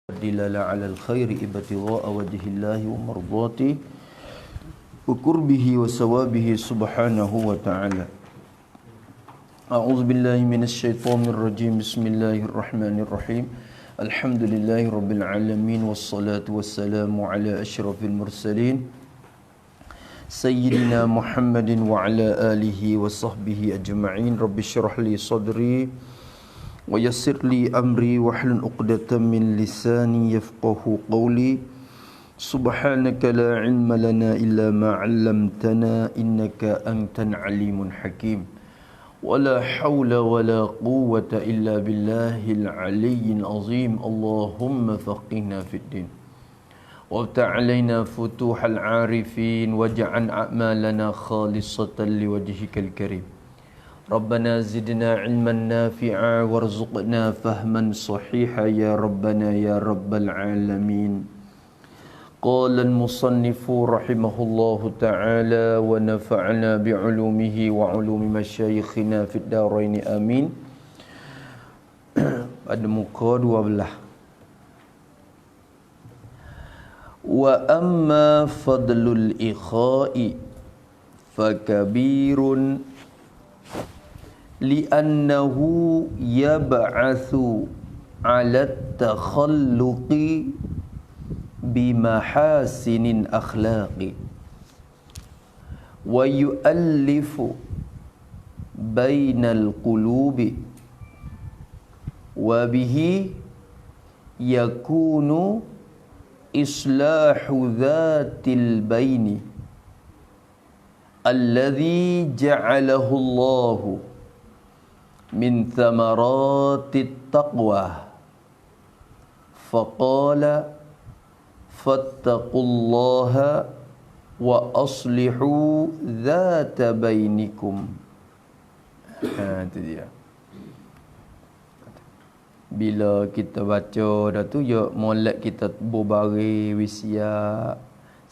dilala ala al-khairi ibtigha'a wajhillahi wa mardati wa qurbihi wa sawabihi subhanahu wa ta'ala. A'udzu billahi minasy syaithanir rajim. Bismillahirrahmanirrahim. Alhamdulillahi rabbil alamin wassalatu wassalamu ala asyrafil mursalin sayyidina Muhammadin wa ala alihi wa sahbihi ajma'in. Rabbi shrah li sadri wa yassir li amri wahlul 'uqdatam min lisani yafqahu qawli. Subhanaka la ilma lana illa ma 'allamtana innaka antal alimun hakim. Wala hawla wala quwwata illa billahil aliyyil azim. Allahumma faqihna fid din wabta' 'alaina futuhal 'arifin waj'al a'malana khalisatan liwajhikal karim. Rabbana zidna ilman nafi'a warzuqna fahman sahiha ya Rabbana ya Rabbal alamin. Qala al-musannifu rahimahullahu ta'ala wa nafa'na bi'ulumihi wa ulumi masyayikhina fid darain amin. Pada muka 12. Wa amma fadlul ikha'i fakabirun li'annahu yab'athu 'ala at-takhalluqi bimahasinin akhlaqi wa yu'allifu bainal qulubi wa bihi yakunu islahu dhatil baini alladhi ja'alahu Allahu min thamaratit taqwa. Faqala fattaqullaha wa aslihu dhata bainikum. Itu dia. Bila kita baca dah tu, ya molek kita berbaris wisiat.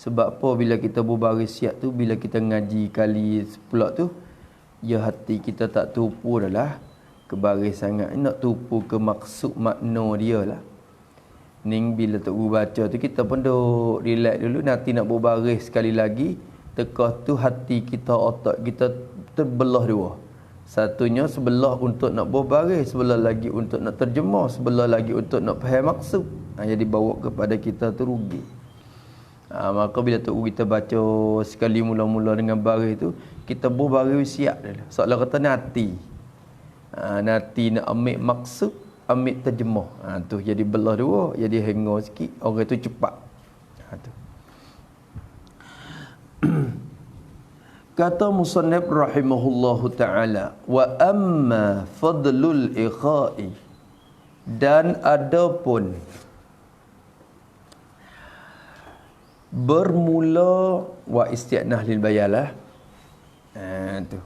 Sebab apa bila kita berbaris siap tu, bila kita ngaji kali pula tu, ya hati kita tak tupu dah lah kebaris sangat, nak tupu ke maksud makna dia lah. Ning bila tak baca tu kita pun duk relax dulu, nanti nak berbaris sekali lagi, tekah tu hati kita, otak kita terbelah dua. Satunya sebelah untuk nak berbaris, sebelah lagi untuk nak terjemah, sebelah lagi untuk nak faham maksud. Jadi bawa kepada kita tu rugi. Maka bila tu kita baca sekali mula-mula dengan baris tu, kita berbaris siap dah. Seolah kata nanti nak ambil maksud, ambil terjemah. Tu jadi belah dua, jadi hengor sikit, orang tu cepat. Tu. Kata musannif rahimahullahu ta'ala, wa amma fadlul ikha'i, dan adapun bermula, wa isti'nah lil bayalah. Tu.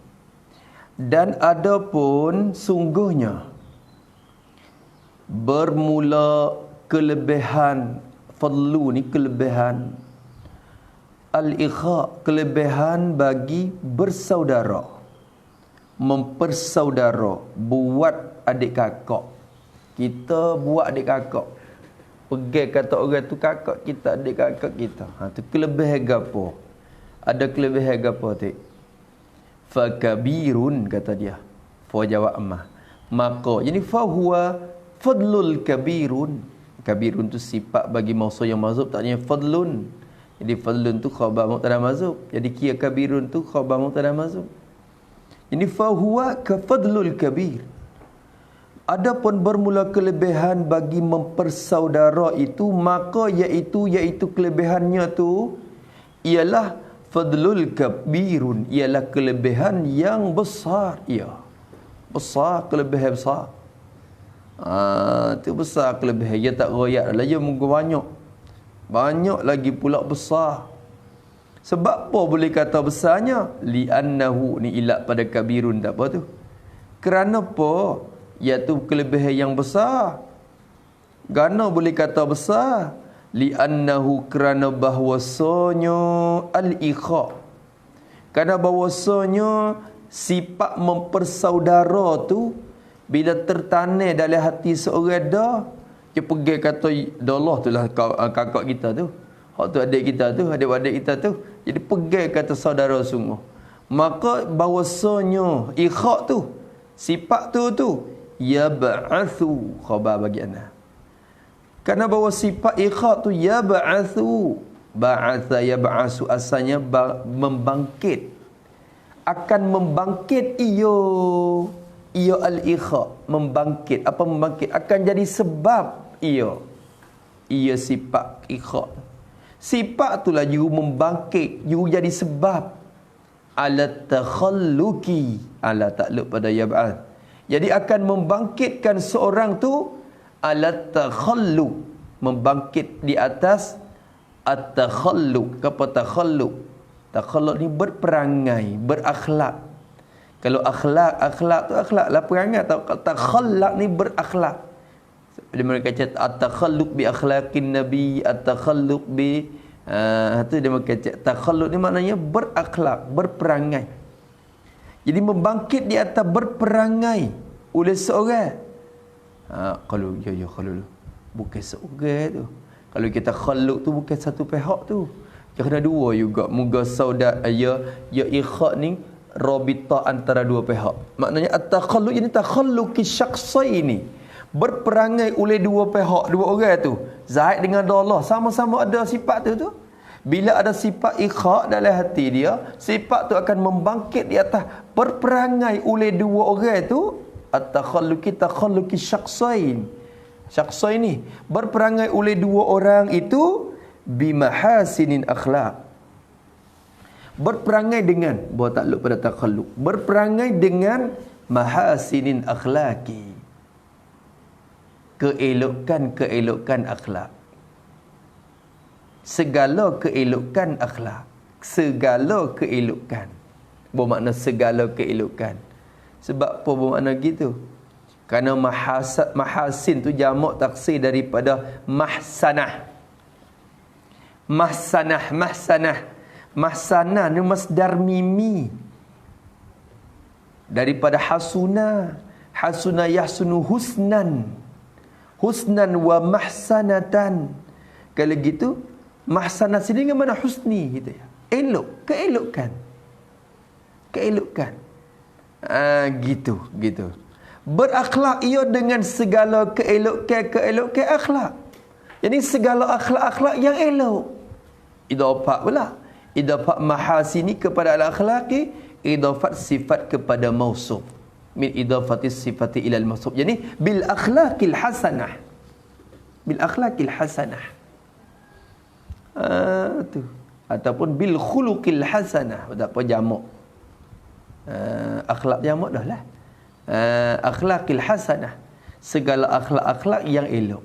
Dan adapun sungguhnya bermula kelebihan fadlu ni, kelebihan al-ikha, kelebihan bagi bersaudara, mempersaudara, buat adik kakak. Kita buat adik kakak, pergi kata orang tu kakak kita, adik kakak kita. Tu kelebihan gapo? Ada kelebihan gapo tu? Fakabirun, kata dia. Fa jawab ammah. Maka jadi fahuwa fadlul kabirun. Kabirun tu sifat bagi mausul yang mazhub, taknya fadlun. Jadi fadlun tu khabar mubtada mazhub. Jadi kia kabirun tu khabar mubtada mazhub. Jadi fahuwa ka fadlul kabir. Adapun bermula kelebihan bagi mempersaudara itu, maka iaitu kelebihannya tu ialah fadlul kabirun, ialah kelebihan yang besar. Ya, besar, kelebihan besar. Itu besar kelebihan. Dia tak royak lah, dia mungkin banyak. Banyak lagi pula besar. Sebab apa boleh kata besarnya? Li'annahu, ni ilat pada kabirun, tak apa tu. Kerana apa? Iaitu kelebihan yang besar. Kerana boleh kata besar? Li'annahu, kerana bahwasanya al-ikha, kerana bahwasanya sifat mempersaudara tu bila tertanam dalam hati seorang dah, Dia pergi kata Allah tu lah kakak kita tu. Hak tu adik kita tu, adik-adik kita tu. Jadi pergi kata saudara sungguh. Maka bahawasanya ikhak tu, sifat tu yab'athu, khabar bagi ana. Kerana bahawa sifat ikhak tu yab'athu, ba'atha yab'asu, asalnya membangkit. Akan membangkit iyo al-ikhak, membangkit. Apa membangkit? Akan jadi sebab iyo sifat ikhak. Sifat itulah juga membangkit, juga jadi sebab ala takhalluki, ala takluk pada yab'ath. Jadi akan membangkitkan seorang tu ala takhalluq, membangkit di atas at-takhalluq. Apa takhalluq? Takhalluq ni berperangai, berakhlak. Kalau akhlak tu akhlak lah perangai. Takhallaq ni berakhlak. Dia mereka kata at-takhalluq bi akhlaqin nabi, at-takhalluq bi tu dia mereka kata takhalluq ni maknanya berakhlak, berperangai. Jadi membangkit di atas berperangai oleh seorang. Kalau kalau bukan seorang tu. Kalau kita khalluq tu bukan satu pihak tu. Kena dua juga. Moga saudara ya ikhak ni rabita antara dua pihak. Maknanya at-takhalluq ini takhalluqi syakhsaini. Berperangai oleh dua pihak, dua orang tu. Zaid dengan Allah sama-sama ada sifat tu. Bila ada sifat ikhak dalam hati dia, sifat tu akan membangkit di atas berperangai oleh dua orang tu. Takhalluqi syakhsain. Syakhsain ni berperangai oleh dua orang itu bimahasinin akhlak. Berperangai dengan, buat takluk pada takhalluq, berperangai dengan mahasinin akhlaki, keelokan akhlak. Segala keelokan akhlak, segala keelokan. Bermakna segala keelokan. Sebab apa bermakna gitu? Kerana mahasin tu jamak taksir daripada mahsanah. Mahsanah ni masdar mimi. Daripada hasuna yahsunu husnan wa mahsanatan. Kalau gitu mahsanah sini dengan mana husni gitu ya. Elok, keelokan. Gitu. Berakhlak ia dengan segala keelokan akhlak. Jadi segala akhlak yang elok. Idafat pula. Idafat mahasini kepada al-akhlaqi, idafat sifat kepada mausuf. Min idafati sifati ilal mausuf. Jadi bil akhlaqil hasanah. Tu. Ataupun bil khuluqil hasanah. Tak apa jamak. Akhlak jamak dah lah. Akhlaqil hasanah, segala akhlak yang elok.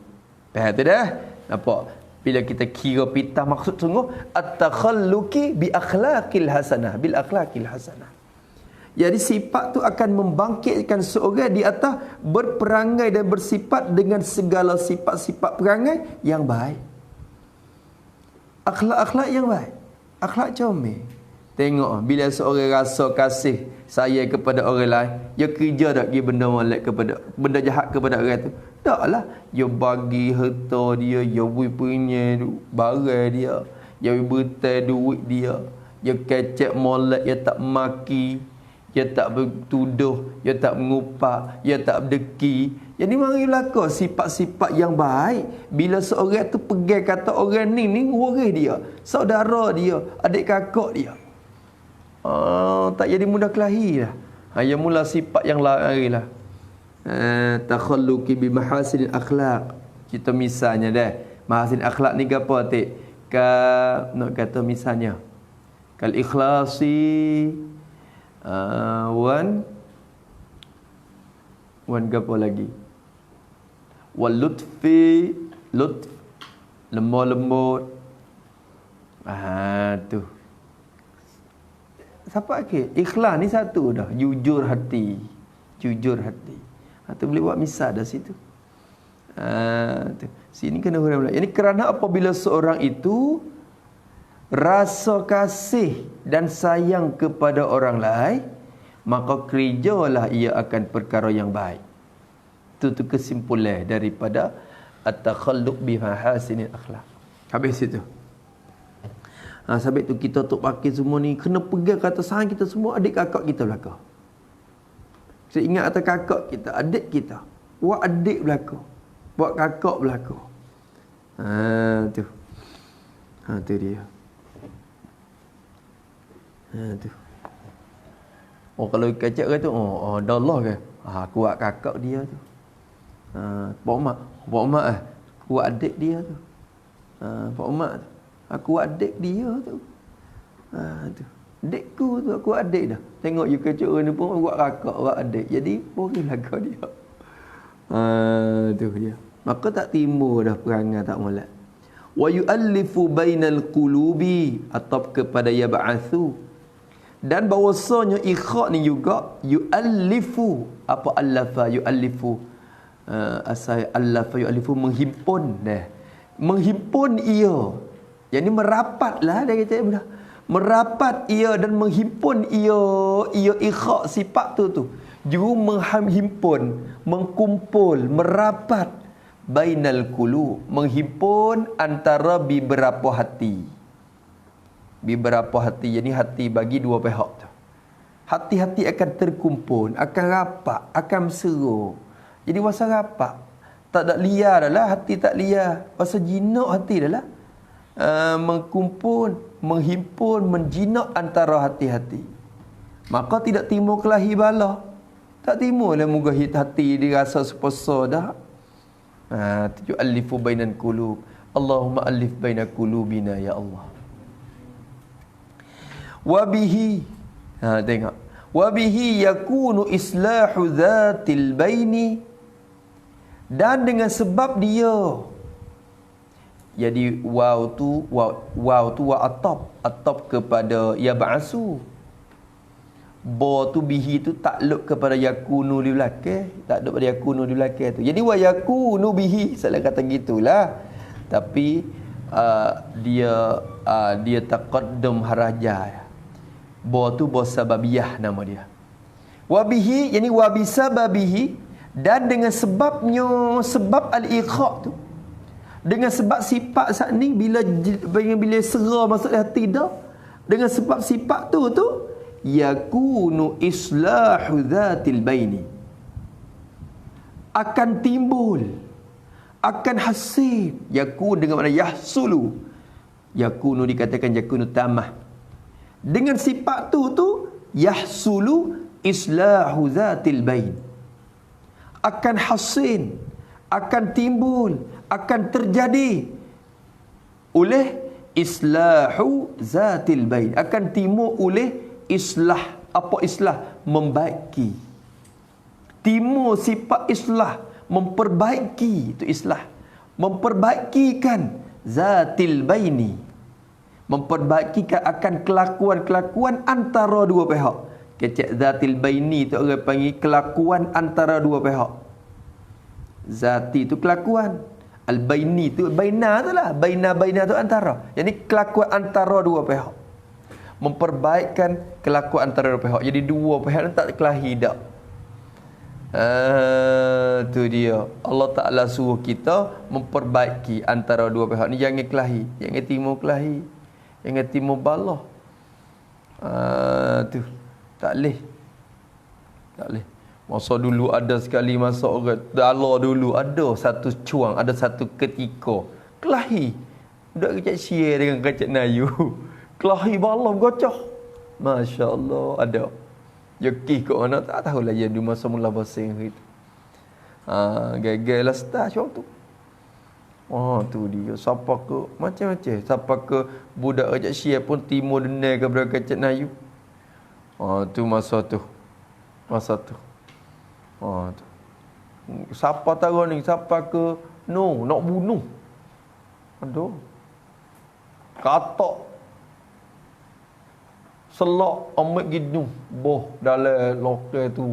Faham tu dah? Nampak? Bila kita kira pita maksud sungguh at-takhalluqi bi akhlaqil hasanah, bil akhlaqil hasanah. Jadi sifat tu akan membangkitkan seorang di atas berperangai dan bersifat dengan segala sifat-sifat perangai yang baik. Akhlak yang baik, akhlak comel. Tengok bila seorang rasa kasih sayang kepada orang lain, dia kerja tak pergi benda jahat kepada orang tu. Taklah, dia bagi harta dia, dia punya barang dia, dia bertai duit dia, dia kecek molek, dia tak maki, dia tak bertuduh, dia tak mengupak, dia tak berdeki. Jadi mari belaka sifat-sifat yang baik. Bila seorang tu pegang kata orang ni waris dia, saudara dia, adik kakak dia. Tak jadi mudah kelahi lah. Yang mula sifat yang lain lah. Takhalluqi bi mahasinil akhlaq. Kita misalnya dah. Mahasin akhlak ni apa tik? Nak kata misalnya. Kal ikhlasi wan gapo lagi? Wal lutfi, lemah lembut. Tu. Siapa ke? Ikhlas ni satu dah. Jujur hati. Tu boleh buat misal dah situ. Tu. Sini kena huruf pula. Ini kerana apabila seorang itu rasa kasih dan sayang kepada orang lain, maka kerjalah ia akan perkara yang baik. Itu kesimpulan daripada at-takhalluq bi mahasinil akhlaq. Habis itu. Sebab tu kita tok pakai semua ni kena pegang kata sayang kita semua adik kakak kita belaka. Saya ingat kata kakak kita, adik kita. Buat adik belaka. Buat kakak belaka. Tu. Tu dia. Tu. Kalau kacak kata dah Allah ke? Kuat kakak dia tu. Pak mak kuat adik dia tu. Pak mak tu. Aku adik dia tu. Tu. Adikku tu aku adik dah. Tengok you kecok ni pun buat kakak, buat adik. Jadi bolehlah kau dia. Tu dia. Maka tak timbul dah perangai tak molek. Wa yu'allifu bainal qulubi atau kepada yab'atsu. Dan bahawasanya ikhak ni juga yu'allifu. Apa allafa yu'allifu? Asal allafa yu'allifu menghimpun dah. Menghimpun ia. Yang ni merapatlah dia kata dah. Merapat ia dan menghimpun ia ikhak sifat tu. Juru menghimpun, mengkumpul, merapat bainal qulub, menghimpun antara beberapa hati. Beberapa hati, jadi hati bagi dua pihak tu. Hati-hati akan terkumpul, akan rapat, akan berseru. Jadi wasa rapat. Tak ada liar dah lah, hati tak liar. Wasa jinak hati dah lah. Mengkumpul, menghimpun, menjinak antara hati-hati. Maka tidak timbul kelahi bala. Tak timbul lah muka hati dirasa seposa dah. Tu'allifu bainan qulub. Allahumma alif baina qulubina ya Allah. Wabihi. Tengok. Wabihi yakunu islahu dhatil baini. Dan dengan sebab dia. Jadi waw tu wa atop kepada yab'asu. Ba tu bihi tu takluk kepada yakunu di belakang, takluk pada yakunu di belakang tu. Jadi wa yakunu bihi, salah kata gitulah. Tapi dia taqaddum haraja. Ba tu ba sababiyah nama dia. Wa bihi yani wa bisababihi, dan dengan sebabnya, sebab al-iqra' tu. Dengan sebab sifat saat ni bila sera masuk di hati dah, dengan sebab sifat tu yakunu islahu dhatil baini, akan timbul, akan hasil. Yakun dengan makna yahsulu. Yakunu dikatakan yakunu tamah. Dengan sifat tu yahsulu islahu dhatil bain, akan hasil, akan timbul, akan terjadi oleh islahu zatil bain, akan timbul oleh islah. Apa islah? Membaiki. Timbul sifat islah, memperbaiki, itu islah. Memperbaikikan zatil baini, memperbaikikan akan kelakuan-kelakuan antara dua pihak. Kecek zatil baini tu orang panggil kelakuan antara dua pihak. Zati tu kelakuan, al-baini tu baina tu lah, baina tu antara. Jadi kelakuan antara dua pihak, memperbaikkan kelakuan antara dua pihak. Jadi dua pihak ni tak kelahi dak. Tu dia. Allah Taala suruh kita memperbaiki antara dua pihak ni, jangan kelahi, jangan timbul kelahi, jangan timbul balah. Tu tak leh. Tak leh. Masa dulu ada sekali masa orang dala dulu ada satu cuang, ada satu ketika kelahi budak kecil Syir dengan kecil Nayu. Kelahi balah gocah. Masya-Allah ada. Yekih kat mana tak tahulah dia di masa mula basing gitu. Gagal lah start macam tu. Tu dia. Siapa ke macam-macam. Siapa ke budak kecil Syir pun timur denai ke budak kecil Nayu. Tu masa tu. Tu. Siapa tahu ni, siapa ke nak bunuh. Aduh. Katak selak amat gitu. Boh dalam lokal tu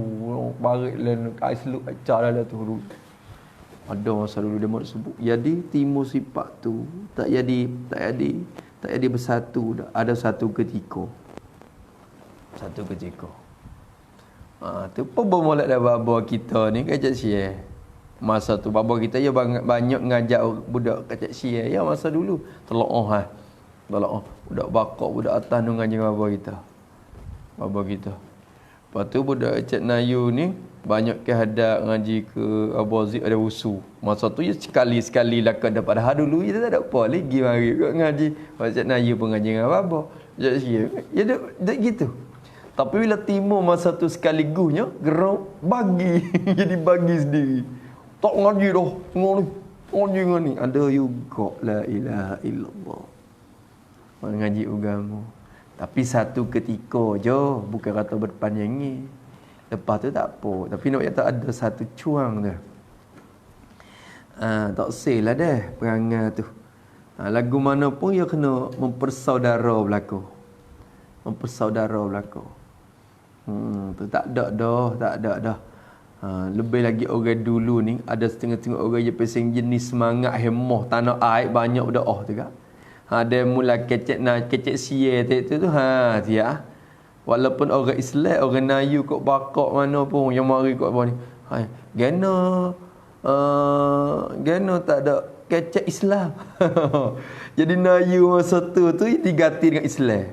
barik lain ais seluk acar dalam tu. Ada masa dulu dia mau sebut. Jadi timbul sifat tu tak jadi bersatu dah. Ada satu ketika. Tu apa bermulak dah baba kita ni kajak Syekh. Masa tu bapa kita ya banyak ngajak budak kecil sia ya masa dulu. Tolong budak bakok budak atas tu ngaji bapa kita. Bapa kita. Lepas tu budak Cik Nayu ni banyak ke hadap ngaji ke Abu Aziz ada usu. Masa tu ya sekali-sekali lah kan daripada dulu kita tak ada apa lagi mari kau ngaji. Cik Nayu pun ngaji dengan bapa. Ya dak gitu. Tapi bila timur masa tu sekaligusnya gerau bagi jadi bagi sendiri. Tak ngaji dah. Ngaji ni ada juga la ilaha illallah. Mengaji agama. Tapi satu ketika je, bukan kata berpanjang ni. Lepas tu tak apa. Tapi nak kata ada satu cuang tu. Tak sel lah dah perangai tu. Lagu mana pun dia kena mempersaudara berlaku. Mempersaudara berlaku. Tu tak ada dah. Lebih lagi orang dulu ni ada setengah-setengah orang je pasang jenis semangat hemah tanah air banyak berdoa tu kan. Ada mula kecek sia tu dia. Walaupun orang Islam, orang Nayu kok bakok mana pun yang mari kok apa ni. Gana tak ada kecek Islam. Jadi Nayu masa tu diganti dengan Islam.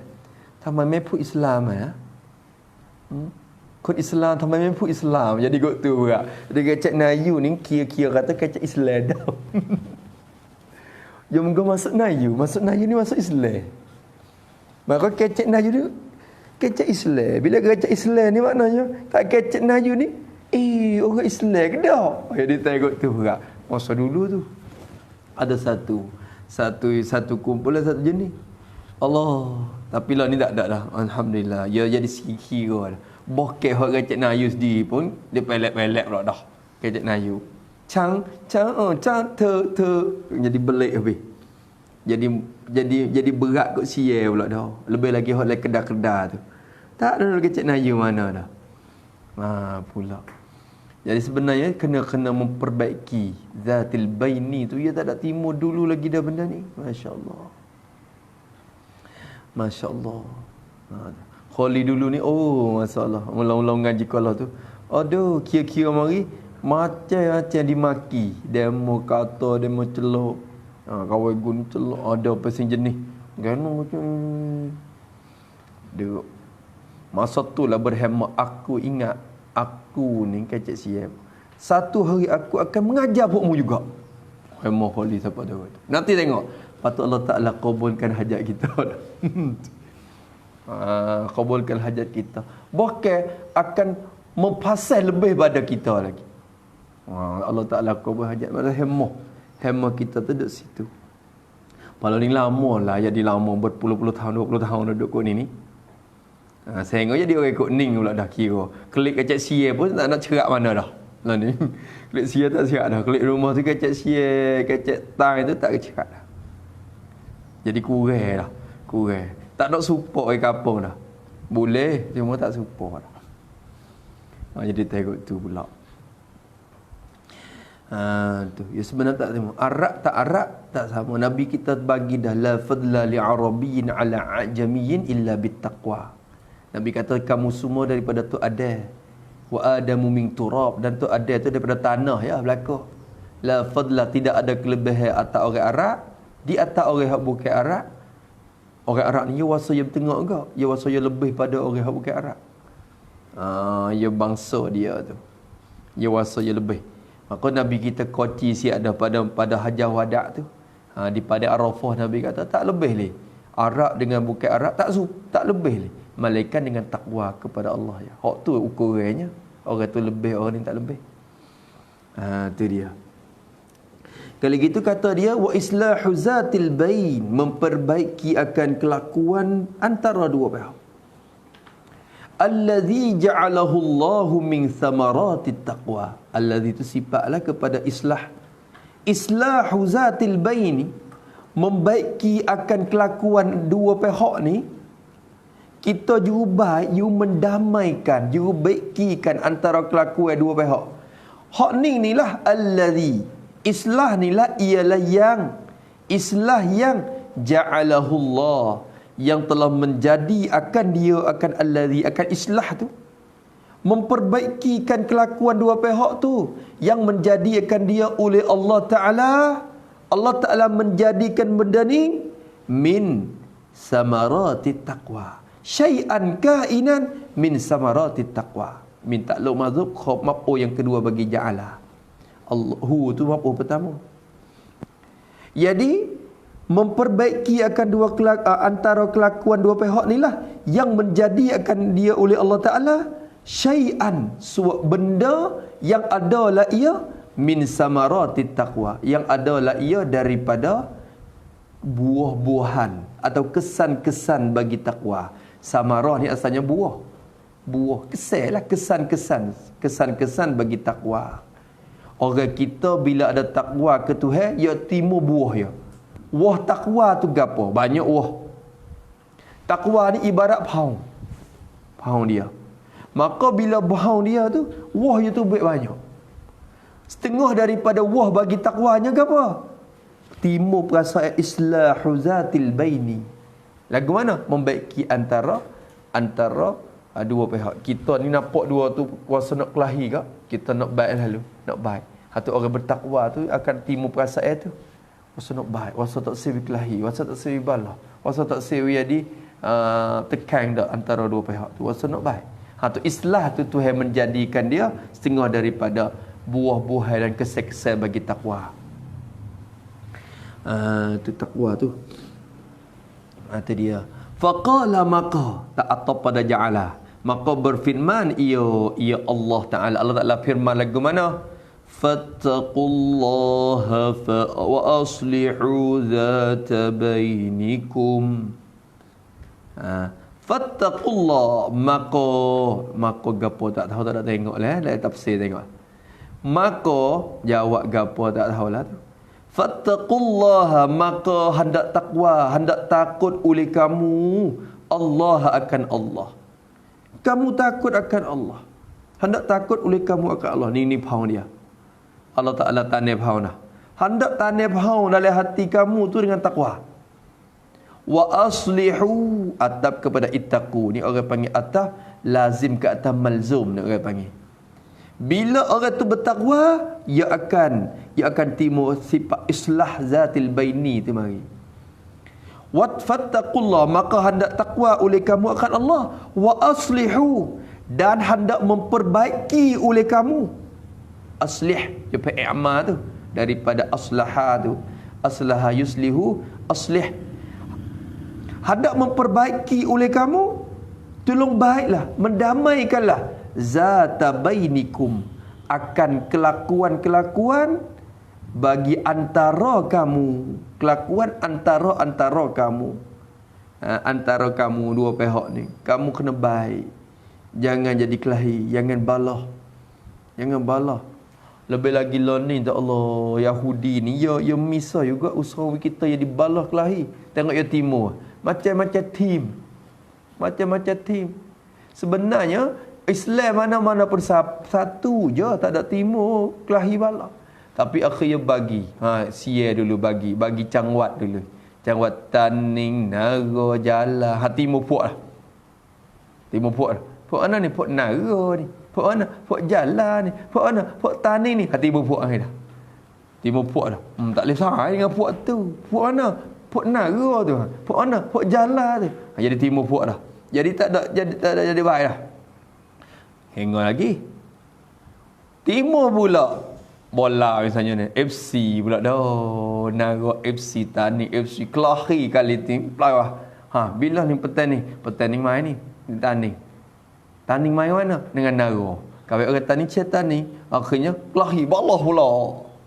Tambah mepu Islam ya. Kod Islam tambah mepu Islam. Jadi kok tu pula. Jadi kecek Nayu ni kira-kira kata kecek Islam dah. Jom kau masuk Nayu ni masuk Islam. Maka kecek Nayu ni kecek Islam. Bila kecek Islam ni maknanya tak kecek Nayu ni orang Islam ke dak? Jadi tengok tu pula. Masa dulu tu ada satu kumpulan satu jenis. Allah. Tapi lah ni tak ada dah. Alhamdulillah. Ya jadi kira dah. Bokeh orang kecek Nayu sendiri pun dia pelek-pelek pula dah. Kecek Nayu. Cang jadi belik habis. Jadi berat kot sia pula dah. Lebih lagi hot like kedar-kedar tu. Tak ada kecek Nayu mana dah. Pula. Jadi sebenarnya kena memperbaiki zatil baini tu ya tak ada timur dulu lagi dah benda ni. Masya-Allah. Kholi dulu ni masalah. Mula-mula ngaji kalau tu. Aduh, kira-kira mari macam dimaki. Demo kata, demo celok. Kawan gun celok ada pasang jenis. Gano macam dia. Masa tu lah berhemat aku ingat aku ni kecek siap. Satu hari aku akan mengajar pokmu juga. Hemat kholi siapa tahu. Nanti tengok. Patut Allah Ta'ala kabulkan hajat kita. Kabulkan hajat kita. Bahkan akan mempasal lebih pada kita lagi. Allah Ta'ala kabul hajat. Maksudnya hemah kita tu duduk situ. Paling lama lah. Jadi lama berpuluh-puluh tahun, 20 tahun duduk kot ni. Sehingga jadi orang ikut ning pula dah kira. Klik kecek sia pun tak nak cerak mana dah. Lah ni. Klik sia tak cerak dah. Klik rumah tu kecek sia, kecek tang tu tak cerak dah. Jadi kurang dah. Kurang. Tak nak support orang kampung dah. Boleh, cuma tak support dah. Jadi tengok tu pula. Tu. Ya sebenarnya tak sama. Arak tak sama. Nabi kita bagi dah la fadla li arabiyyin ala ajamiyyin illa bittaqwa. Nabi kata kamu semua daripada tu ada. Wa adamu min turab, dan tu ada tu daripada tanah ya belaka. La fadla, tidak ada kelebihan atas orang Arab di atas orang hak bukan Arab. Orang Arab ni ya wasa yang tengok ke? Ya wasa yang lebih pada orang hak bukan Arab. Ya bangsa dia tu. Ya wasa yang lebih. Maka Nabi kita koti si ada pada hajah wadak tu. Di pada Arafah Nabi kata tak lebih le. Arab dengan bukan Arab tak lebih le. Malaikat dengan takwa kepada Allah ya. Hak tu ukurannya. Orang tu lebih, orang ni tak lebih. Tu dia. Kalau gitu kata dia wa islahu zatil bain, memperbaiki akan kelakuan antara dua pihak. Allazi ja'alahu Allahu min thamaratit taqwa. Allazi itu sifatlah kepada islah. Islahu zatil bain, membaiki akan kelakuan dua pihak ni. Kita juga mendamaikan, juga baikikan antara kelakuan dua pihak. Hak ni lah allazi. Islah ni lah ialah yang islah yang ja'alahu Allah, yang telah menjadi akan dia akan allazi akan islah tu memperbaikikan kelakuan dua pihak tu yang menjadikan dia oleh Allah Ta'ala. Allah Ta'ala menjadikan benda ni min samarati taqwa, syai'an kainan min samarati taqwa. Min takluk mazhub khub mafu yang kedua bagi ja'ala. Allahu tu mafu pertama. Jadi memperbaiki akan antara kelakuan dua pihak ni lah yang menjadikan dia oleh Allah Ta'ala syai'an, benda yang adalah ia min samarati taqwa, yang adalah ia daripada buah-buahan atau kesan-kesan bagi takwa. Samarah ni asalnya buah. Buah, kesan lah, kesan-kesan bagi takwa. Orang kita bila ada takwa ke Tuhan, ia timur buah ya. Wah takwa tu gapo? Banyak wah. Takwa ni ibarat pohon. Pohon dia. Maka bila pohon dia tu, wah itu banyak. Setengah daripada wah bagi takwanya gapo? Timur perasaan islahu zatil baini. Lagu mana? Membaiki antara dua pihak. Kita ni nampak dua tu kuasa nak kelahi ke? Kita nak baik lalu, nak baik. Hatu orang bertakwa tu akan timur perasaan tu. Kuasa nak baik, kuasa tak sewi kelahi, kuasa tak sewi balah, kuasa tak sewi jadi tekan dak antara dua pihak tu. Kuasa nak baik. Hatu islah tu Tuhan menjadikan dia setengah daripada buah-buahan dan kesan-kesan bagi takwa. Tu takwa tu. Itu dia. Faqala maka tak atau pada ja'ala. Maka berfirman ia Allah Ta'ala. Allah Ta'ala firman lagu mana? Fattaqullaha wa aslihu zata bainikum. Fattaqullah, maka gapo tak tahu, tak nak tengok lah, dah tafsir tengok. Maka jawab gapo tak tahu lah tu. Fattaqullaha, maka hendak takwa, hendak takut oleh kamu Allah akan Allah. Kamu takut akan Allah. Hendak takut oleh kamu akan Allah. Ni faham dia. Allah Ta'ala tanya faham dah. Hendak tanya faham dalam hati kamu tu dengan takwa. Wa aslihu, atap kepada ittaqu. Ni orang panggil atap lazim ke atas malzum, ni orang panggil. Bila orang tu bertakwa, ia akan timur sifat islah zatil baini tu mari. Wat fattaqullah, maka hendak takwa oleh kamu akan Allah. Wa aslihu, dan hendak memperbaiki oleh kamu. Aslih, jumpa i'ma tu daripada aslaha tu. Aslaha yuslihu, aslih. Hendak memperbaiki oleh kamu, tolong baiklah, mendamaikanlah zata bainikum, akan kelakuan-kelakuan bagi antara kamu, kelakuan antara kamu, antara kamu dua pihak ni. Kamu kena baik, jangan jadi kelahi, jangan balah, Lebih lagi lah ni, tak Allah, Yahudi ni ya misah juga usaha kita jadi balah kelahi. Tengok ya timur, macam-macam tim. Sebenarnya Islam mana-mana pun satu je, tak ada timur kelahi balah. Tapi akhirnya bagi sia dulu, bagi cangwat dulu. Cangwat taning nara jala. Timur puak lah. Timur puak lah. Puak mana ni? Puak nara ni. Puak mana? Puak jala ni. Puak mana? Puak taning ni. Timur puak lah dah. Timur puak dah. Tak boleh sahai dengan puak tu. Puak mana? Puak nara tu. Puak mana? Puak jala tu. Jadi timur puak dah. Jadi tak ada jadi baik dah. Hingga lagi timur pula bola misalnya ni FC pula dah, Nara FC, Taning FC, kelahi kali tim pelawah. Bila ni petang ni main ni Taning main mana dengan Nara. Kalau orang Taning cetan ni akhirnya kelahi balah pula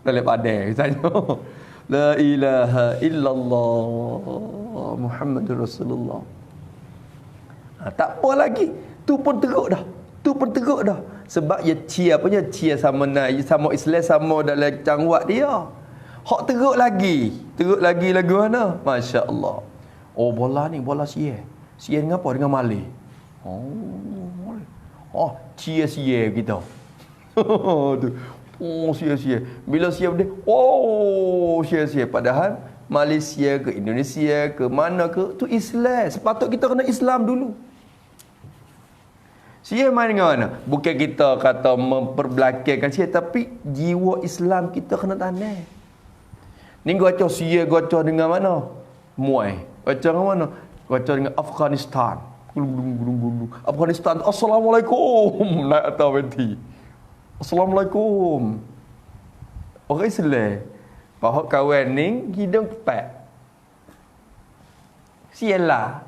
dalam padang misalnya. La ilaha illallah Muhammadur Rasulullah. Tak apa lagi, tu pun teruk dah. Sebab dia cia sama Islam, sama dalam cangwat dia. Hak teruk lagi lagu mana? Masya Allah. Oh, bola ni bola sia dengan apa? Dengan Mali. Cia kita. Tu. Sia. Bila sia dia, sia. Padahal Malaysia ke Indonesia ke mana ke tu Islam. Sepatut kita kena Islam dulu. Sia main dengan mana? Bukan kita kata memperbelakangkan sia, tapi jiwa Islam kita kena tanam. Ni gocah sia gocah dengan mana? Muay. Gocah dengan mana? Gocah dengan Afghanistan. Afghanistan. Assalamualaikum. Naik atas peti. Assalamualaikum. Orang Islam. Bahawa kawan ni hidung kepat. Sialah.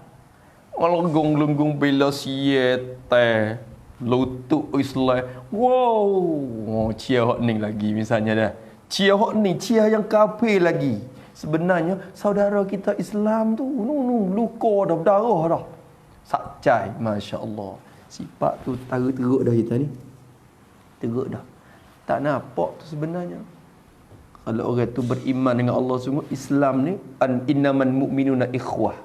Orang lenggung bila sia teh lutut Islam. Wow. Cia hok ni lagi misalnya dah. Cia hok ni, cia yang kafir lagi. Sebenarnya saudara kita Islam tu luka dah, berdarah dah. Sakcai, masya-Allah. Sifat tu teruk dah kita ni. Teruk dah. Tak nampak tu sebenarnya. Kalau orang tu beriman dengan Allah, sungguh Islam ni innaman mu'minuna ikhwah.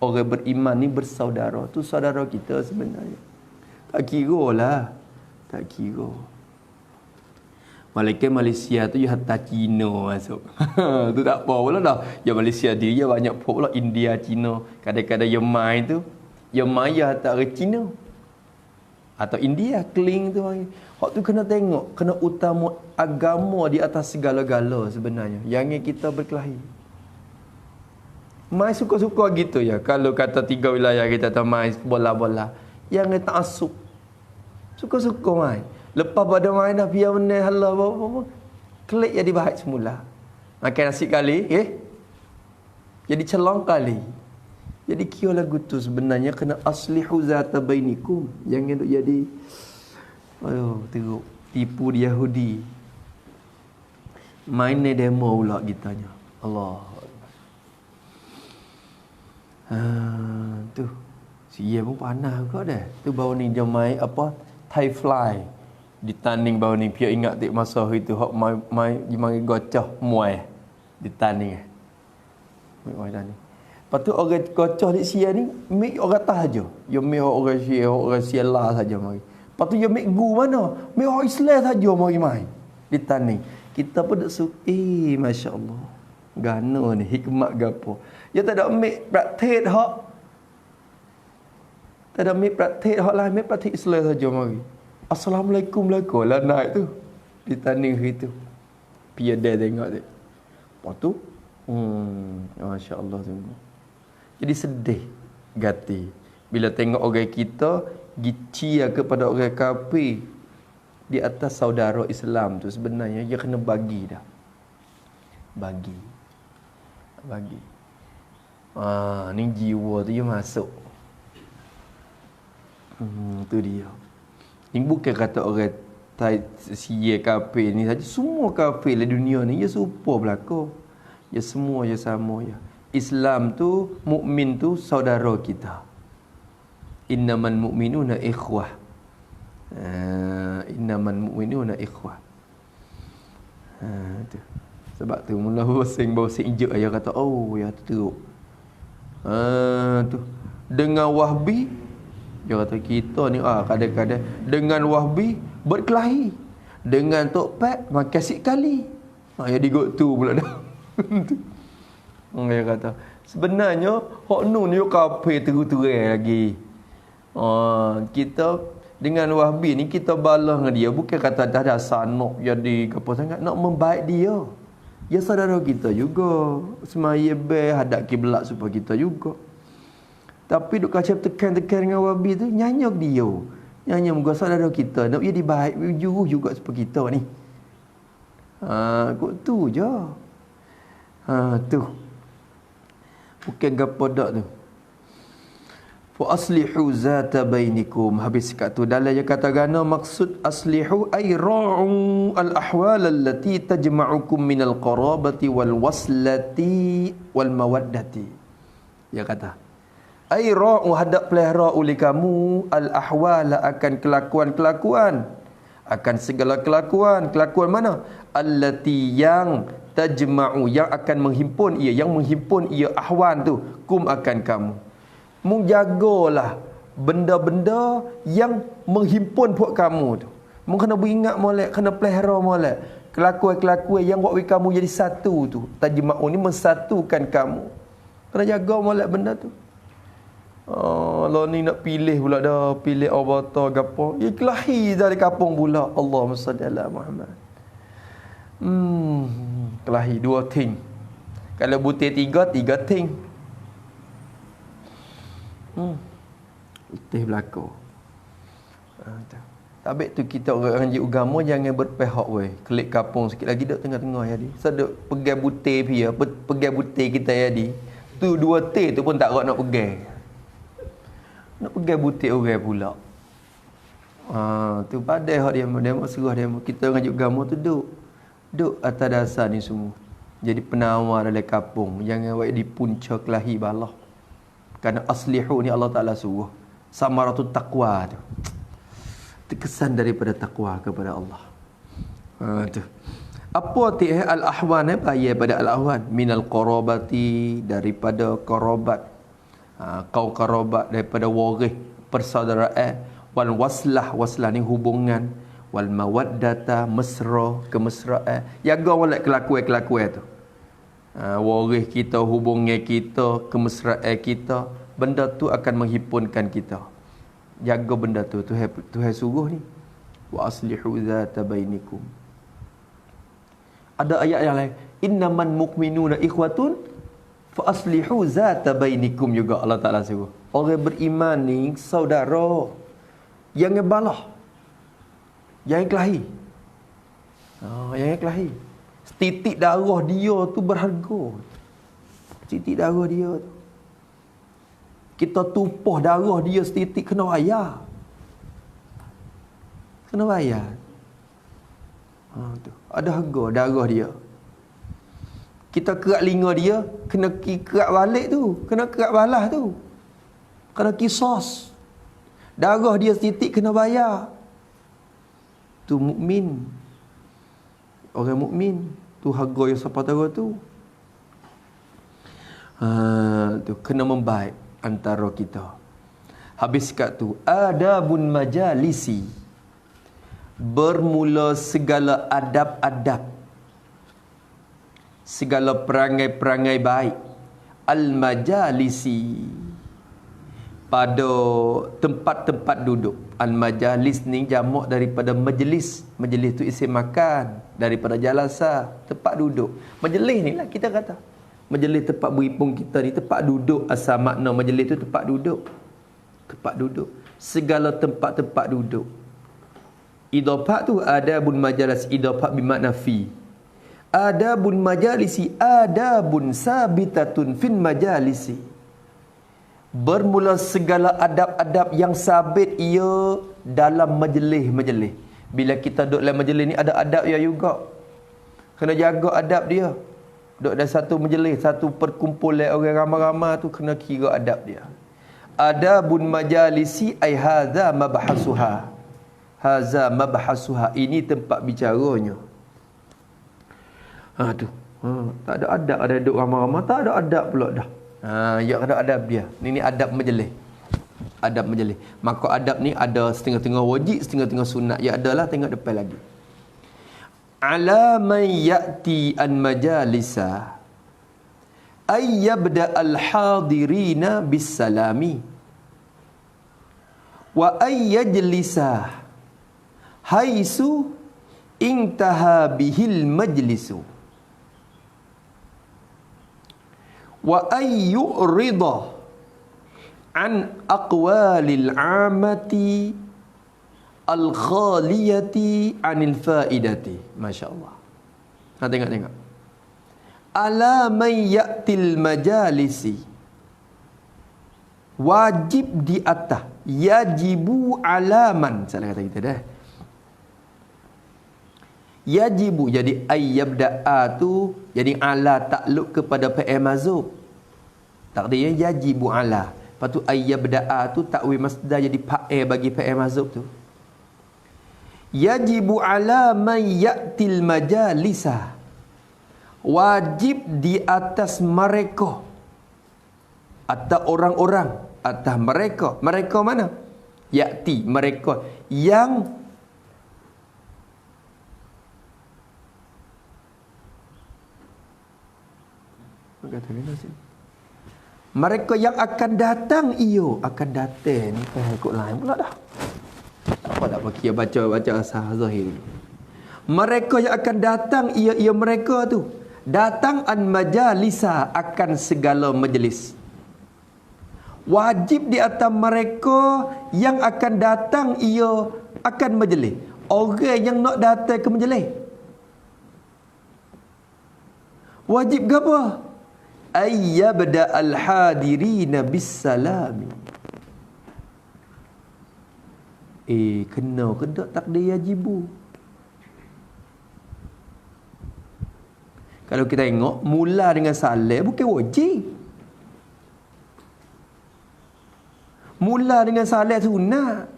Orang beriman ni bersaudara. Tu saudara kita sebenarnya. Tak kira lah. Tak kira. Malaikat Malaysia tu ya hatta Cina masuk. Tu tak apa pula dah. Ya Malaysia dia banyak pula India, Cina. Kadang-kadang yang mai tu, yang mai ya hatta orang Cina. Atau India, Kling tu. Hak tu kena tengok, kena utama agama di atas segala-gala sebenarnya. Jangan kita berkelahi. Mai suka-suka gitu ya. Kalau kata 3 wilayah kita tak mai bola-bola. Jangan ta'assub. Suka-suka mai. Lepas pada main dah biar menang halah apa-apa. Klik jadi baik semula. Makan nasi kali, jadi celong kali. Jadi kira lagu tu sebenarnya kena aslihu zata bainikum. Jangan duk jadi teruk tipu di Yahudi. Main ni demo pula kitanya. Allah. Tu. Sia pun panas kau dah. Tu baru ni dia main apa? Thai fly. Ditanding baru ni pia ingat tik masa hari tu hok mai mari gocah muai ditanding. Muai tanding. Lepas tu orang gocah di sia ni mik orang atas aja. Yo mik orang sia lah saja mari. Lepas tu yo mik gu mana? Mik orang Islam saja mari mai ditanding. Kita pun dak masya-Allah. Gana ni hikmat gapo. Ya tak ada mik praktik hok. Tak ada mik praktik hok lah, mik praktik Islam saja mari. Assalamualaikum lah kau lah naik tu. Ditanding hari tu. Pia dia tengok tu. Lepas tu. Masya Allah sungguh. Jadi sedih. Gati. Bila tengok orang kita. Gicia kepada orang kafir. Di atas saudara Islam tu. Sebenarnya dia kena bagi dah. Bagi. Ni jiwa tu dia masuk. Tu dia. Ini bukan kata orang sia kafir ni saja. Semua kafir di dunia ni, dia serupa berlaku. Ya semua, ya sama. Ya. Islam tu, mukmin tu, saudara kita. Innaman mu'minuna ikhwah. Innaman mu'minuna ikhwah. Tu. Sebab tu, mula bosing je. Ayah kata, ya tu teruk. Tu. Dengan Wahbi, dia kata kita ni kadang-kadang dengan Wahbi berkelahi. Dengan Tok Pat makan sik kali. Ya digot tu pula dah. Dia kata sebenarnya hok nun yo kafir terus-terus lagi. Kita dengan Wahbi ni kita balas dengan dia bukan kata dah dasar nak jadi apa sangat, nak membaik dia. Ya saudara kita juga. Semaya be hadap kiblat supaya kita juga. Tapi duk kacau tekan-tekan dengan Wahabi tu, nyanyok dia. Nyanyok muka saudara kita. Nak dia dibaik, jujur juga seperti kita ni. Kok tu je. Tu. Bukan gapo dak tu. Fa aslihu zata bainikum. Habis kat tu. Dalam dia kata gana maksud aslihu ay ra'u al-ahwal allati tajma'ukum minal qarabati wal waslati wal mawaddati. Dia kata ai ra'u hadap pelihara oleh kamu al-ahwal akan kelakuan-kelakuan, akan segala kelakuan mana allati yang tajma'u yang akan menghimpun ia, yang menghimpun ia ahwan tu kum akan kamu. Mu jagalah benda-benda yang menghimpun buat kamu tu. Mu kena beringat molek, kena pelihara molek kelakuan-kelakuan yang buat kamu jadi satu tu. Tajma'u ni mensatukan kamu. Kena jaga molek benda tu. Lah ni nak pilih pula dah, pilih avatar gapo. Ya kelahi dari kampung pula. Allahumma salli ala Muhammad. Kelahi dua ting. Kalau butir tiga ting. Itih belako. Tabik tu kita orang ngaji agama jangan berpihak weh. Klik kapung sikit lagi duk tengah-tengah ya di. Seduk pegang butir pia, pegang butir kita ya di. Tu dua T tu pun tak rak nak pegang. Nak pegang butir orang pula. Tu padai hak dia serah dia. Kita ngaji agama tu duk atas dasar ni semua. Jadi penawar dalam kapung, jangan wait di punca kelahi balah. Kerana aslihu ni Allah Taala suruh. Samaratut taqwa tu. Terkesan daripada takwa kepada Allah. Tu. Apa arti al-ahwan bayar pada al-ahwan minal qarabati, daripada qarabat. Kau qarabat daripada waris persaudaraan, wal waslah ni hubungan, wal mawaddata mesra kemesraan. Jaga wala kelakuan tu. Waris kita, hubungan kita, kemesraan kita, benda tu akan menghimpunkan kita. Jaga benda tu. Tuhan suruh ni. Wa aslihu zata bainikum. Ada ayat yang lain. Innaman mu'minuna ikhwatun fa aslihu zata bainikum juga Allah Ta'ala suruh. Orang beriman ni saudara. Jangan balah. Jangan kelahi. Jangan kelahi. Setitik darah dia tu berharga. Setitik darah dia tu. Kita tumpah darah dia setitik kena bayar. Kena bayar. Tu. Ada harga darah dia. Kita kerak linga dia, kena kerak balik tu. Kena kerak balas tu. Kena kisos. Darah dia setitik kena bayar. Tu mukmin. Orang mukmin tu harga yang siapa tahu tu. Tu kena membaik antara kita. Habis kat tu adabun majalisi, bermula segala adab-adab, segala perangai-perangai baik, al-majalisi, pada tempat-tempat duduk. Al-majalis ni jamak daripada majlis. Majlis tu isim makan, daripada jalasa, tempat duduk. Majlis ni lah kita kata. Majlis tempat berhimpun kita ni, tempat duduk. Asal makna majlis tu tempat duduk. Tempat duduk. Segala tempat-tempat duduk. Idhafah tu adabun majalis, idhafah bermakna fi. Adabun majalisi, adabun sabitatun fin majalisi. Bermula segala adab-adab yang sabit ia dalam majlis-majlis. Bila kita duduk dalam majlis ni ada adab dia juga. Kena jaga adab dia. Duduk dalam satu majlis, satu perkumpulan orang ramai-ramai tu kena kira adab dia. Adabun majalisi ai hadza mabhasuha. Hadza mabhasuha, ini tempat bicaranya. Tak ada adab, ada duduk ramai-ramai, tak ada adab pula dah. Ya ada adab dia. Ini adab majlis. Adab majlis. Maka adab ni ada setengah-tengah wajib, setengah-tengah sunat. Ya adalah tengok depan lagi. Ala man ya'ti an majalisa ay yabda al hadirina bis salami wa ay yajlisa haisu intaha bihil majlisu wa ay yu'rida an aqwalil amati al-khaliyati anil faidati. Masya-Allah. Tengok. Ala man ya'til majalisi, wajib di atas, yajibu alaman. Salah kata kita dah. Yajibu jadi ayyabda'a tu jadi ala takluk kepada fa'il mazhub. Takdirnya yajibu ala. Lepas tu ayyabda'a tu takwil masdar jadi fa'il bagi fa'il mazhub tu. Yajibu ala man ya'til majalisa, wajib di atas mereka, atas orang-orang, atas mereka mana? Ya'ti, mereka yang Mereka yang akan datang akan datang ni ikut lain pula dah. Tak apa tak pakai baca asal zahir. Mereka yang akan datang mereka tu datang an majalisa akan segala majlis. Wajib di atas mereka yang akan datang akan majlis. Orang yang nak datang ke majlis wajib ke apa? Ayyabda al-hadirina bis-salami. Kena ke tak takdir wajibu? Kalau kita tengok mula dengan salam bukan wajib. Mula dengan salam sunat.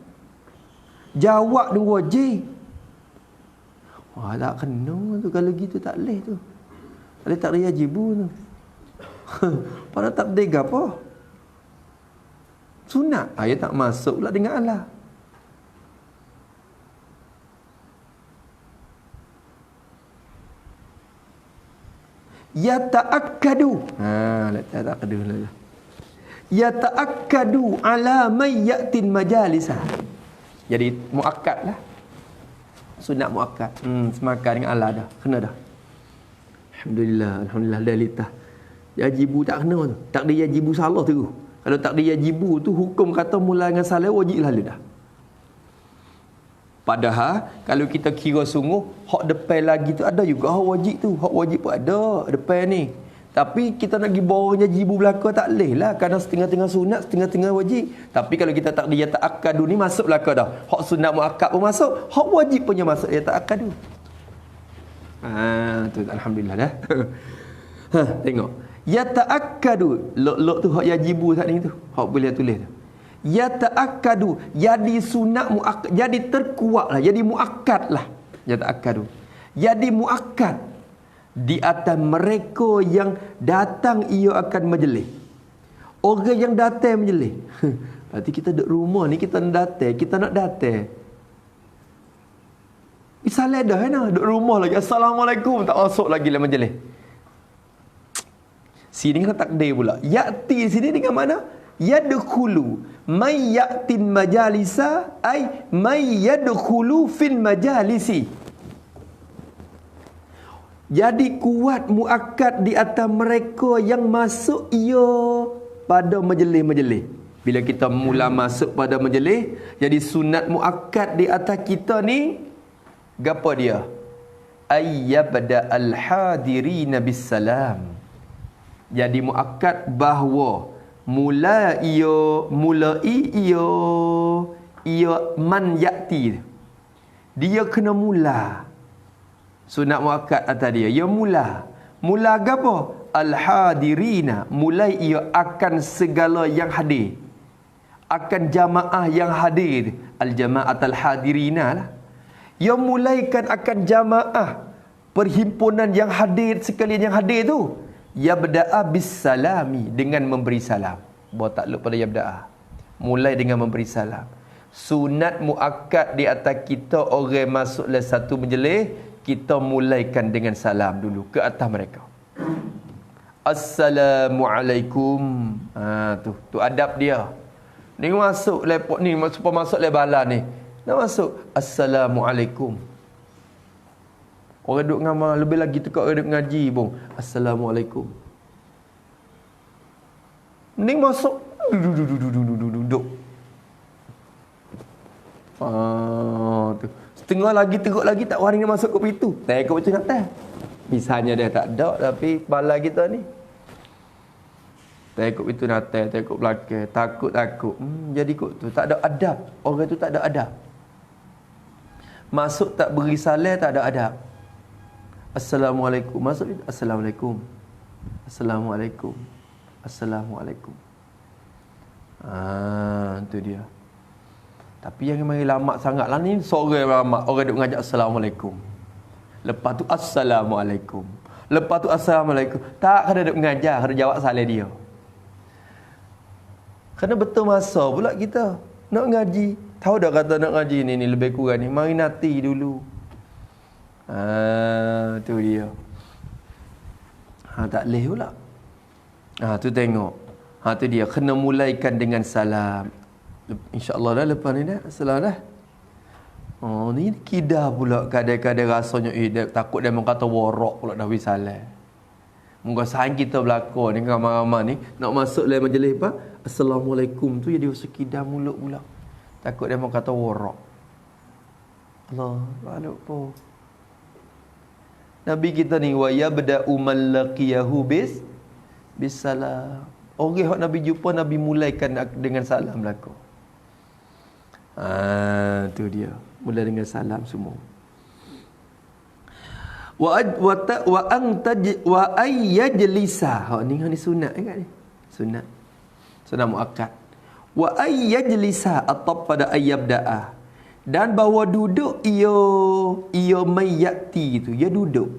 Jawab dengan wajib. Wah, tak kena tu kalau gitu tak leh tu. Kalau tak raya jibu tu. Pada tak berdega apa? Sunat. Dia tak masuk pula dengan Allah. Yata'akkadu. Yata'akkadu lah. Yata'akkadu ala man ya'tin majalisa. Jadi muakkad lah. Sunat muakkad. Semakan dengan Allah dah. Kena dah. Alhamdulillah dah litah. Yajibu tak kena tu. Takdir yajibu salah tu. Kalau takdir yajibu tu hukum kata mula dengan salah wajib lalu dah. Padahal kalau kita kira sungguh hak depan lagi tu ada juga hak wajib tu. Hak wajib pun ada depan ni. Tapi kita nak pergi bawahnya jibu belaka tak boleh lah. Kadang setengah-tengah sunat, setengah-tengah wajib. Tapi kalau kita tak dia ta'akkadu ni masuk belaka dah. Hak sunat muakkad pun masuk, hak wajib punya masuk dia ta'akkadu. Tu alhamdulillah dah. Tengok. Ya ta'akkadu. Lok tu hak yajibu saat ni tu. Hak boleh tulis tu. Ya ta'akkadu, jadi sunat muakkad, jadi terkuat lah, jadi muakkad lah. Ya ta'akkadu, jadi muakkad di atas mereka yang datang akan majlis. Orang yang datang majlis. Berarti kita duduk rumah ni, kita nak datang. Misalnya dah kan, duduk rumah lagi, Assalamualaikum, tak masuk lagi lah majlis. Sini kan takdir pula. Ya'ti sini dengan mana? Yadkhulu may ya'tin majalisa ay may yadkhulu fil majalisi. Jadi kuat muakkad di atas mereka yang masuk pada majlis-majlis. Bila kita mula masuk pada majlis, jadi sunat muakkad di atas kita ni gapo dia? Ayyabda al-hadirina bis-salam. Jadi muakkad bahawa mulai man ya'ti, dia kena mula sunat muakkad atas dia. Ia mula gapo? Al-hadirina, mulai ia akan segala yang hadir, akan jamaah yang hadir. Al-jama'at al-hadirina lah. Ia mulaikan akan jamaah perhimpunan yang hadir, sekalian yang hadir tu. Yabda'a bis-salami, dengan memberi salam. Bawa takluk pada yabda'a. Mulai dengan memberi salam. Sunat muakkad di atas kita, orang masuk le satu majlis, kita mulaikan dengan salam dulu ke atas mereka. Assalamualaikum. Tu adab dia. Ni masuk lepok ni, masuk le bala ni. Nak masuk Assalamualaikum. Orang duduk ngamal, lebih lagi tekak orang duduk ngaji pun. Assalamualaikum. Ni masuk duduk. Tu. Setengah lagi teruk lagi tak waring dia masuk ke pintu. Tak ikut pintu nak tak. Misalnya dia tak ada, tapi bala kita ni tak ikut pintu nak tak ikut belakang, takut. Jadi ikut tu tak ada adab. Orang tu tak ada adab. Masuk tak beri salam, tak ada adab. Assalamualaikum. Masuk itu. Assalamualaikum. Itu dia. Tapi yang mari lama sangat lah ni, seorang lama orang duk ngajak Assalamualaikum. Lepas tu Assalamualaikum. Lepas tu Assalamualaikum. Tak kena duk mengajar, kena jawab salam dia. Kena betul masa pula kita nak ngaji. Tahu dah kata nak ngaji ni lebih kurang ni, mari nanti dulu. Tu dia. Tak leh pula. Tu tengok. Tu dia, kena mulaikan dengan salam. InsyaAllah dah lepas ni dah. Salam dah. Ni kidah pula. Kadang-kadang rasanya takut dia kata warak pula dah salam. Moga saing kita berlakon ni ramai-ramai ni nak masuk dalam majlis apa? Assalamualaikum tu jadi sekidah mulut pula. Takut dia kata warak. Allah, lalu apa? Nabi kita ni wa yabda'u man laqiyahu bisalam. Orang yang Nabi jumpa, Nabi mulaikan dengan salam belaka. Tu dia. Mulai dengan salam semua. Wa ayyajlisa. Ni sunat kan ni. Sunat. Sunat muakkad. Wa ayyajlisa atau pada ayyabda'a. Dan bahawa duduk ia mayyati tu. Ia duduk.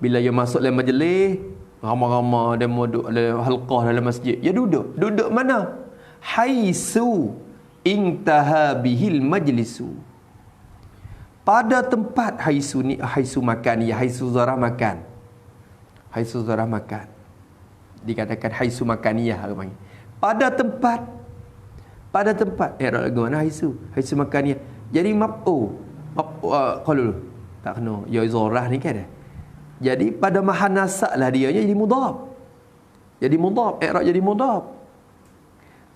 Bila ia masuk dalam majlis, ramai-ramai dia duduk dalam halqah dalam masjid. Ia duduk. Duduk mana? Haisu intaha bihil majlisu. Pada tempat haisu ni, haisu makan, ya haisu zarah makan. Haisu zarah makan. Dikatakan haisu makaniyah apa panggil. Pada tempat lagu mana haisu? Haisu makaniyah. Jadi kalau tak kena ya zarah ni kan. Jadi pada mahal nasak lah dia jadi mudhaf. Jadi mudhaf, i'rab jadi mudhaf.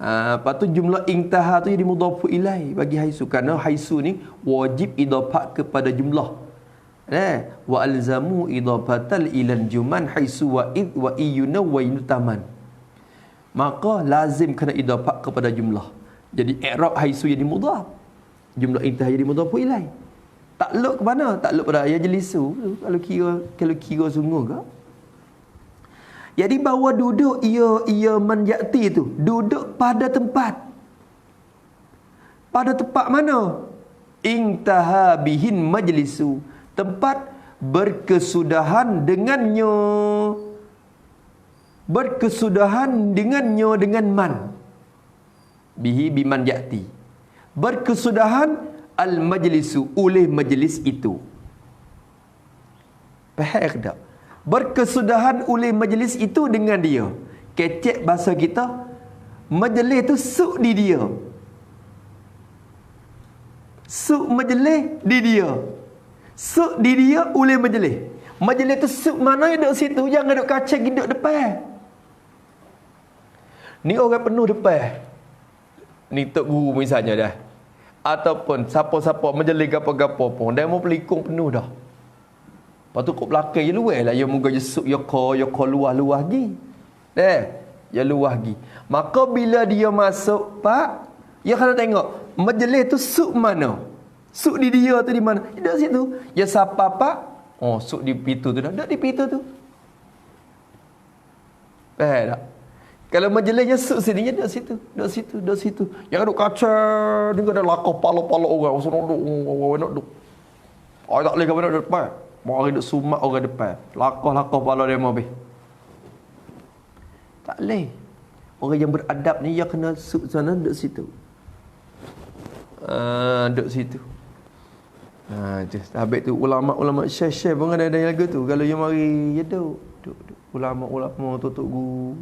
Lepas tu jumlah intaha tu jadi mudhafu ilai bagi haisu, kerana haisu ni wajib idafah kepada jumlah. Wa alzamu idafatal ilan juman haisu wa id wa iyuna wa inutaman. Maka lazim kena idafah kepada jumlah. Jadi i'rab haisu jadi mudhaf, jumlah intaha jadi mudhafu ilai. Takluk ke mana? Takluk pada yajlisu. Kalau kira sungguh ke? Jadi bahawa duduk ia menjati itu duduk pada tempat. Pada tempat mana? Intaha bihin majlisu. Tempat berkesudahan dengannya. Berkesudahan dengannya dengan man. Bihi biman yati. Berkesudahan al majlisu oleh majlis itu. Faham tak? Berkesudahan oleh majlis itu dengan dia. Kecek bahasa kita, majlis tu suk di dia. Suk majlis di dia. Suk di dia oleh majlis. Majlis tu suk mana yang duduk situ, jangan duduk kacang duduk depan. Ni orang penuh depan. Ni tok guru misalnya dah. Ataupun siapa-siapa majlis gapo-gapo pun dia mau pelikung penuh dah. Lepas tu kok belakang je luar lah. Ya moga je suk ya ko luah-luah gi. Ya luah gi. Maka bila dia masuk pak, ya kena tengok majlis tu suk mana? Suk di dia tu di mana? Duduk situ. Ya siapa pak? Oh, suk di pintu tu dah. Duduk di pintu tu. Tak? Kalau majlisnya suk sini, ya duduk situ. Duduk situ, duduk situ. Yang duduk kaca, dia ada lakah pala-pala orang. Orang nak duduk. Oh, tak boleh kau duduk depan. Orang duduk sumak orang depan. Lakah-lakah kepala dia mau habis. Tak boleh. Orang yang beradab ni, dia kena suk sana, duduk situ. Duduk situ. Habis tu, ulama-ulama syekh-syekh pun ada lagu tu. Kalau dia mari, dia duduk. Ulama-ulama tutup guru.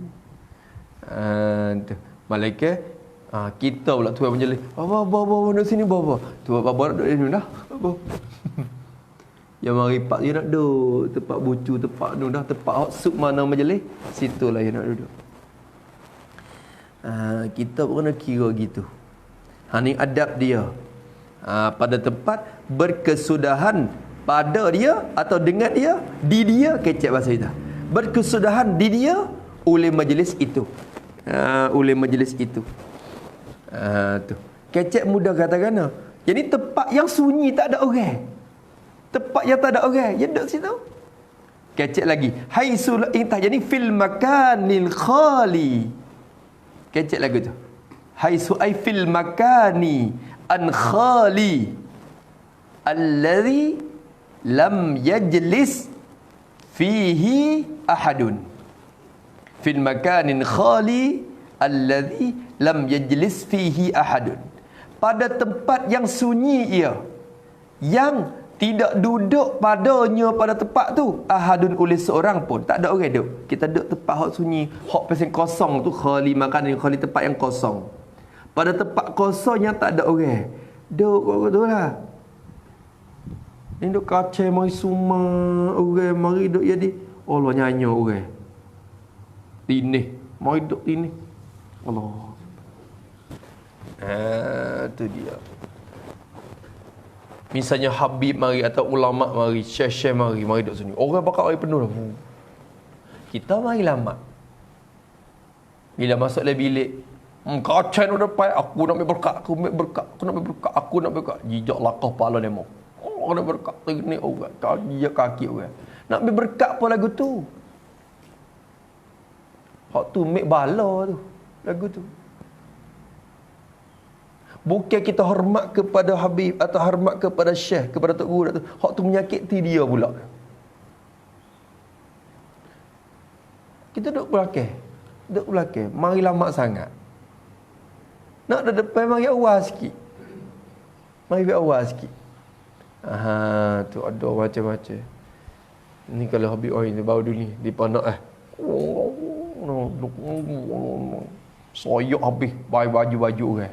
Malaikat, kita pula tuan menjelis. Baba, duduk sini, baba. Tuan baba duduk sini dah. Baba. Yang mari pak dia nak duduk tempat bucu, tempat tu dah, tempat hot sup mana majlis, situlah dia nak duduk. Kita pun kena kira gitu. Ni adab dia. Pada tempat berkesudahan pada dia atau dengan dia, di dia, kecek bahasa kita. Berkesudahan di dia oleh majlis itu. Oleh majlis itu. Tu. Kecek mudah katakan. Jadi tempat yang sunyi tak ada orang. Tempat yang tak ada orang, dia duduk situ. Kecek lagi. Haisul intah. Jadi fil makanil khali. Kecek lagu tu. Haisu ay fil makani an khali alladhi lam yajlis fihi ahadun. Fil makanin khali alladhi lam yajlis fihi ahadun. Pada tempat yang sunyi ia, yang tidak duduk padanya pada tempat tu ahadun oleh seorang pun. Tak ada orang duduk. Kita duduk tempat hak sunyi, hak pasal kosong tu, khali makanan, khali tempat yang kosong. Pada tempat kosong yang tak ada orang, duduk kat tu lah. Ni duduk kacau mari suma orang, mari duduk jadi Allah nyanyi orang. Tinih, mari duduk tinih. Allah. Tu dia. Misalnya Habib mari atau ulama mari, syekh-syekh mari duduk sini. Orang bakal mari penuh dah. Kita mari lama. Bila masuk dalam bilik, kacau nak depan, aku nak ambil berkat, aku nak ambil berkat. Jijak lakah kepala demo. Aku nak berkat, ni orang, jijak kaki orang. Nak ambil berkat apa lagu tu? Hak tu ambil bala tu, lagu tu. Bukan kita hormat kepada Habib atau hormat kepada Syekh, kepada Tok Guru tu. Hak tu menyakiti dia pula. Kita duduk belakang. Mari lama sangat. Nak ada depan, mari awal sikit. Tu ada macam-macam. Ni kalau Habib ni baru dulu ni, dia panak soyok habis, baju-baju orang.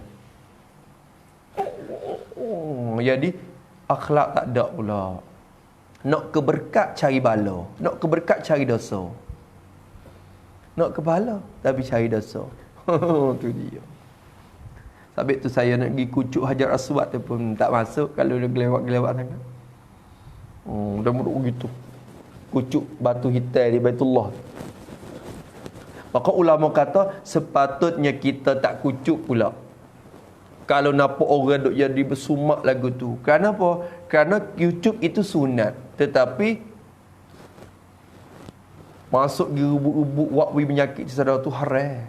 Jadi akhlak tak ada pula. Nak keberkat cari bala, nak keberkat cari dosa. Nak ke bala tapi cari dosa. Tu dia. Sebab tu saya nak pergi kucuk Hajar Aswad tu pun tak masuk kalau dia gelewat-gelewat sangat. Dah muduk gitu. Kucuk batu hitam di Baitullah. Maka ulama kata sepatutnya kita tak kucuk pula kalau nampak orang duk jadi bersumak lagu tu. Kenapa? Kerana YouTube itu sunat, tetapi masuk di rubuk-rubuk wakwi menyakiti saudara tu haram.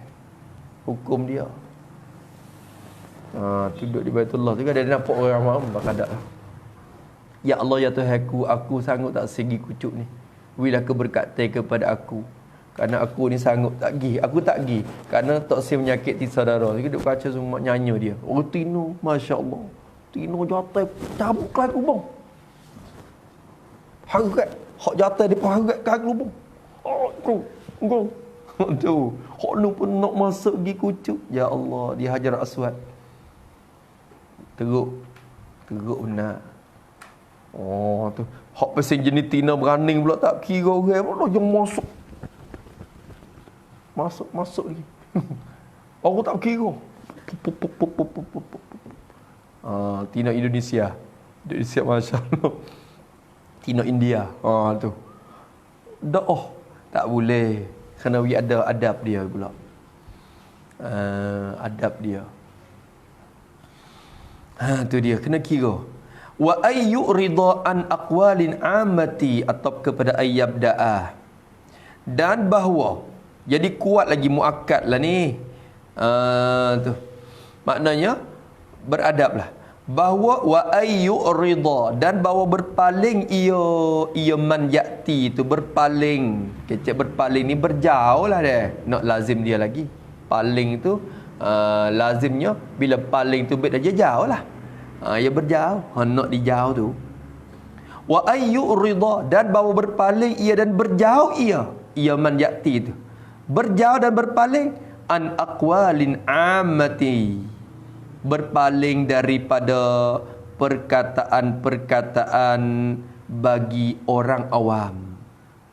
Hukum dia. Duduk di Baitullah tu kan dia nampak orang ramai berkadak. Ya Allah ya Tuhanku, aku sanggup tak segi kucuk ni. Berilah keberkatan kepada aku. Kerana aku ni sanggup tak pergi. Aku tak pergi kerana tak saya menyakiti saudara. Dia duduk kaca semua nyanyi dia. Oh Tino, Masya Allah. Tino jatuh, cabut ke aku bang. Harap. Hak jatuh dia pun harap ke aku bang. Kau. Tu. Hak lu pun nak masuk pergi kucuk. Ya Allah, di Hajar Aswad. Teruk benar. Tu. Hak pasal jenis Tina beraning pula tak kira orang pula yang masuk lagi. Aku tak kira. Tina Indonesia. Masya Allah. Tina India. Tu. Tak boleh. Kena ada adab dia pula. Adab dia. Tu dia. Kena kira. Wa ayyu ridha an aqwalin amati atau kepada ayyabda'ah. Dan bahawa jadi kuat lagi muakkad lah ni. Tu. Maknanya beradablah. Bahawa wa ayyu ridha dan bahawa berpaling ia man yati tu berpaling. Kecek berpaling ni berjauh lah dia. Nak lazim dia lagi. Paling tu lazimnya bila paling tu bet dia jauh lah. Ia berjauh. Nak dijauh tu. Wa ayyu ridha dan bahawa berpaling ia dan berjauh ia man yati tu. Berjauh dan berpaling an aqwalin ammati, berpaling daripada perkataan-perkataan bagi orang awam,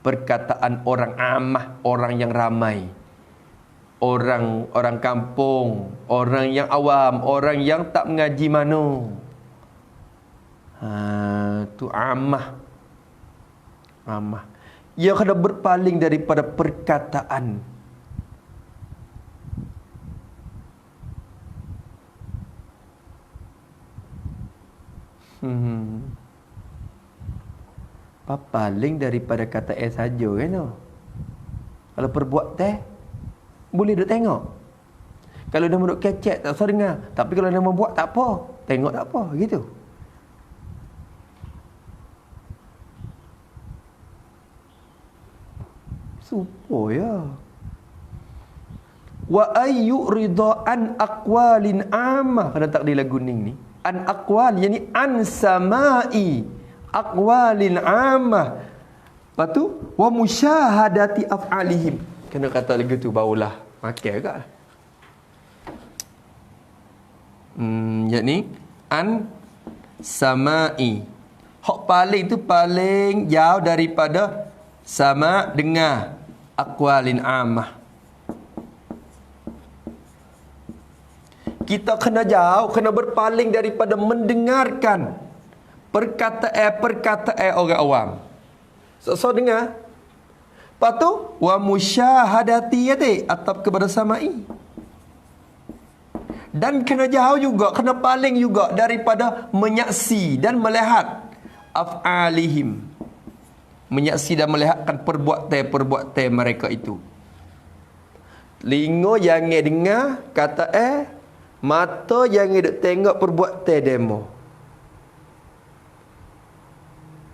perkataan orang amah, orang yang ramai, orang kampung, orang yang awam, orang yang tak mengaji mano. Tu amah. Ia kena berpaling daripada perkataan. Paling daripada kata saja kan. Kalau perbuat teh boleh duk tengok. Kalau dah duk kecek tak usah dengar. Tapi kalau dah membuat tak apa, tengok tak apa gitu. Supaya wa ayyu ridha an aqwalin ammah. Pada takdir lagu ni an aqwal yani an samai aqwalil ammah. Lepas tu wa musyahadati af'alihim. Kena kata lagi tu barulah makan agak. Yakni an sama'i. Hak paling tu paling jauh daripada sama dengar aqwalin ammah. Kita kena jauh, kena berpaling daripada mendengarkan perkataan orang awam. So dengar. Lepas tu wa musyahadati yati atap kepada samai. Dan kena jauh juga, kena paling juga daripada menyaksi dan melihat af'alihim. Menyaksi dan melihatkan perbuatan mereka itu. Telinga jangan dengar kata mata jangan duk tengok perbuatan demo.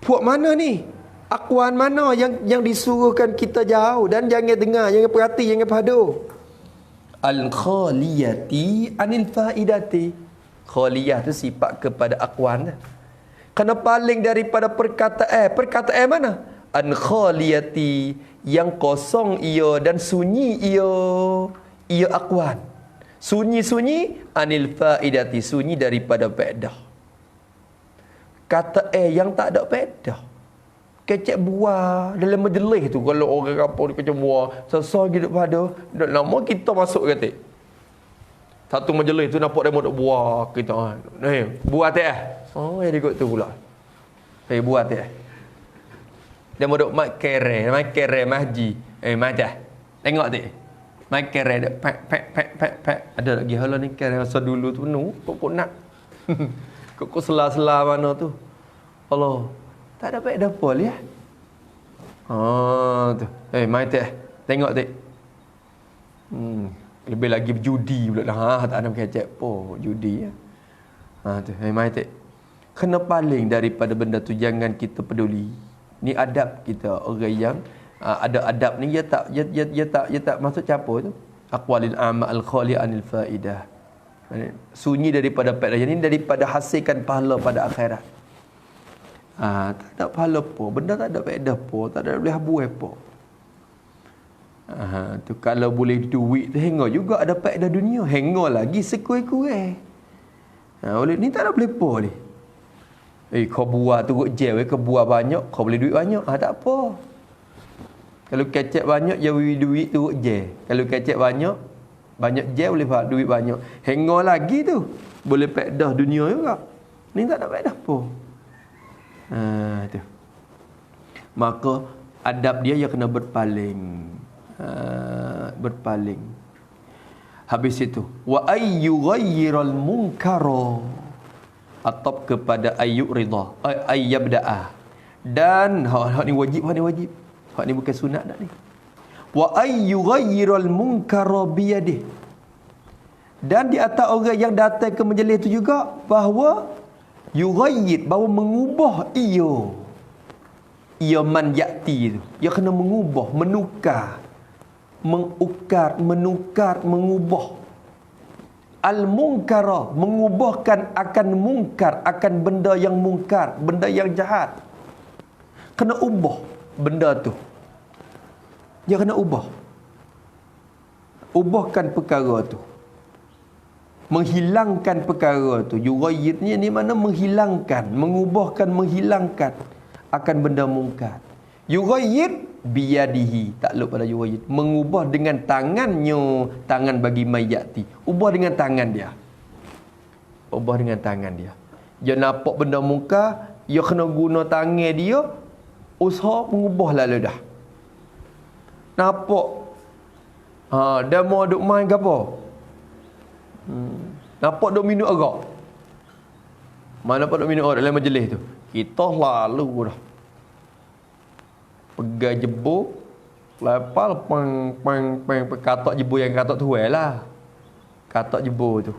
Puak mana ni? Akuan mana yang disuruhkan kita jauh dan jangan dengar, jangan perhati, jangan padu. Al-khaliyati anil faidati. Khaliyah tu sifat kepada akuan. Kena paling daripada perkataan. Perkataan mana? An-khaliyati, yang kosong ia dan sunyi ia akuan. Sunyi-sunyi anil faidati, sunyi daripada faedah. Kata yang tak ada faedah. Kecek buah dalam majlis tu, kalau orang apa dia kecek buah sesal gitu pada dak lama kita masuk kata. Satu majlis tu nampak demo duk buah kita. Buah teh. Oh yang ikut tu pula. Buah teh. Demo duk mak kere mahji. Macah. Tengok tu. Mak kere dak pek. Ada lagi hala ni kere masa dulu tu penuh kok nak. Kok sela-sela mana tu. Allah. Tak dapat dapol ya. Tu. Mai teh. Tengok teh. Lebih lagi berjudi pula dah. Tak ada kecek po judi ya. Tu. Mai teh. Kena paling daripada benda tu, jangan kita peduli. Ni adab kita, orang yang ada adab ni dia tak masuk campur tu. Aqwalil amma al-khali anil faidah. Sunyi daripada faedah. Ini daripada hasilkan pahala pada akhirat. Tak ada pahala apa, benda tak ada faedah apa, tak ada boleh habuh apa. Tu kalau boleh duit tu hengah juga ada faedah dunia, hengah lagi sekurang-kurang. Oleh ni tak ada boleh apa ni. Kau buah turut je, kau buah banyak, kau boleh duit banyak. Tak apa. Kalau kecek banyak, jauh duit turut je. Kalau kecek banyak je boleh buat duit banyak. Hengah lagi tu, boleh faedah dunia juga. Ni tak ada faedah apa. Tu. Maka adab dia kena berpaling. Berpaling. Habis itu wa ayyughayyirul munkara, atap kepada ayyurida ayyabda'a. Dan hak ni wajib, hak ni bukan sunat dak ni. Wa ayyughayyirul munkara biyadihi. Dan di atas orang yang datang ke majlis itu juga bahawa yughayyid, bahawa mengubah ia man yati tu. Ia kena mengubah, menukar, mengubah. Al-munkara, mengubahkan akan mungkar, akan benda yang mungkar, benda yang jahat. Kena ubah benda tu. Dia kena ubah. Ubahkan perkara tu. Menghilangkan perkara tu. Yughayyidnya ni mana menghilangkan, mengubahkan, menghilangkan akan benda mungkar. Yughayyid biyadihi, takluk pada yughayyid, mengubah dengan tangannya, tangan bagi mayati. Ubah dengan tangan dia. Ubah dengan tangan dia. Dia nampak benda mungkar, dia kena guna tangan dia, usaha mengubah lalu dah. Nampak dia mau duk main ke apa? Nampak duk minum arak. Mana nampak duk minum arak dalam majlis tu. Kita lalu dah. Pegang jebuk, lepal pang katak jebuk yang katak tu lah. Katak jebuk tu.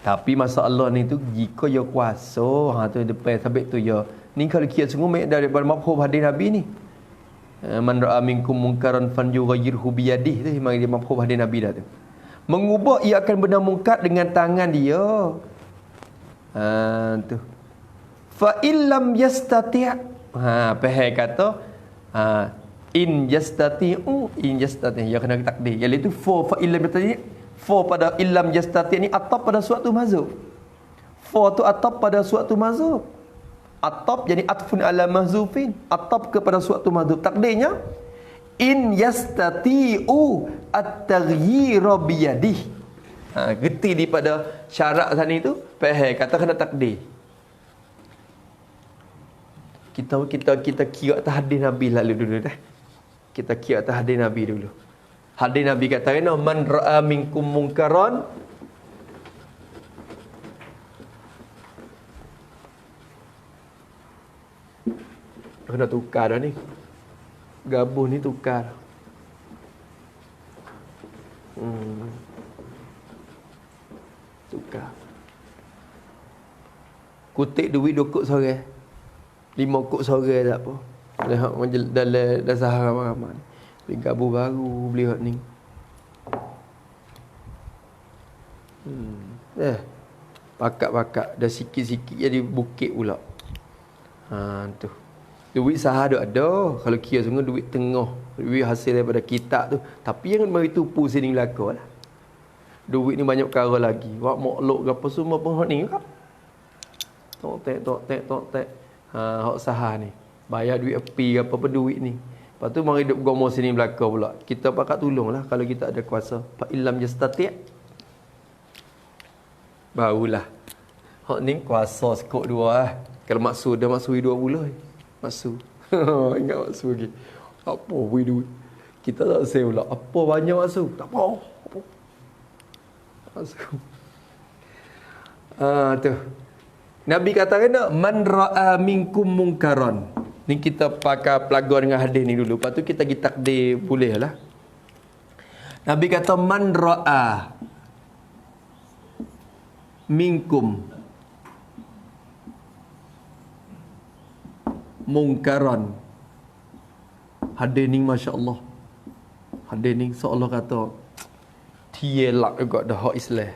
Tapi masalah ni tu jika dia kuasa, tu depan sabit tu ya. Ni kalau kira sungguh daripada mafhum hadis Nabi ni. Man ra'a minkum munkaran falyughayyirhu biyadihi, tu memang dia mafhum hadis Nabi dah tu. Mengubah ia akan benda mungkar dengan tangan dia. Tu. Fa illam yastati'. Faham kata in yastati' ya kena takdir. Iaitu fa illam yastati'. Fa pada illam yastati' ni atap pada suatu mazhub. Fa tu atap pada suatu mazhub. Atap jadi atfun ala mahzufin. Atap kepada suatu mazhub. Takdirnya in yastati'u at-taghyira biyadih. Geti daripada syarat sana itu faham kata kena takdir. Kita kira atas hadis Nabi lalu dulu dah. Kita kira atas hadis Nabi dulu. Hadis Nabi kata man ra'a minkum munkaran kena tukar dah ni. Gabung ni tukar. Tukar. Kutip duit 2 kok sore. 5 kok sore tak apa. Dalam sahara ramai. Beli gabung baru, beli hot ni. Pakat-pakat. Dah sikit-sikit jadi bukit pula. Tu. Duit sahar ada. Kalau kira sungguh duit tengah. Duit hasil daripada kitab tu. Tapi jangan mari tupu sini belakang lah. Duit ni banyak perkara lagi. Wak moklok ke apa semua pun ni kan. Tok-tek. Hak sahar ni. Bayar duit api ke apa duit ni. Lepas tu mari duk gomo sini belakang pula. Kita pakat tolonglah kalau kita ada kuasa. Fa illam yastati'. Barulah. Hak ni kuasa sekok 2 Kalau maksud dah maksud 2 bulan. Maksud. Ingat maksud lagi. Apa duit. Kita tak save pula. Apa banyak maksud? Tak apa. Maksud. Tu. Nabi kata man ra'a minkum munkaran. Ni kita pakai pelagar dengan hadis ni dulu. Lepas tu kita pergi takdir boleh lah. Nabi kata man ra'a minkum munkaran. Hadis ni masya-Allah. Hadis ni seolah kata tielak juga dah hak Islam.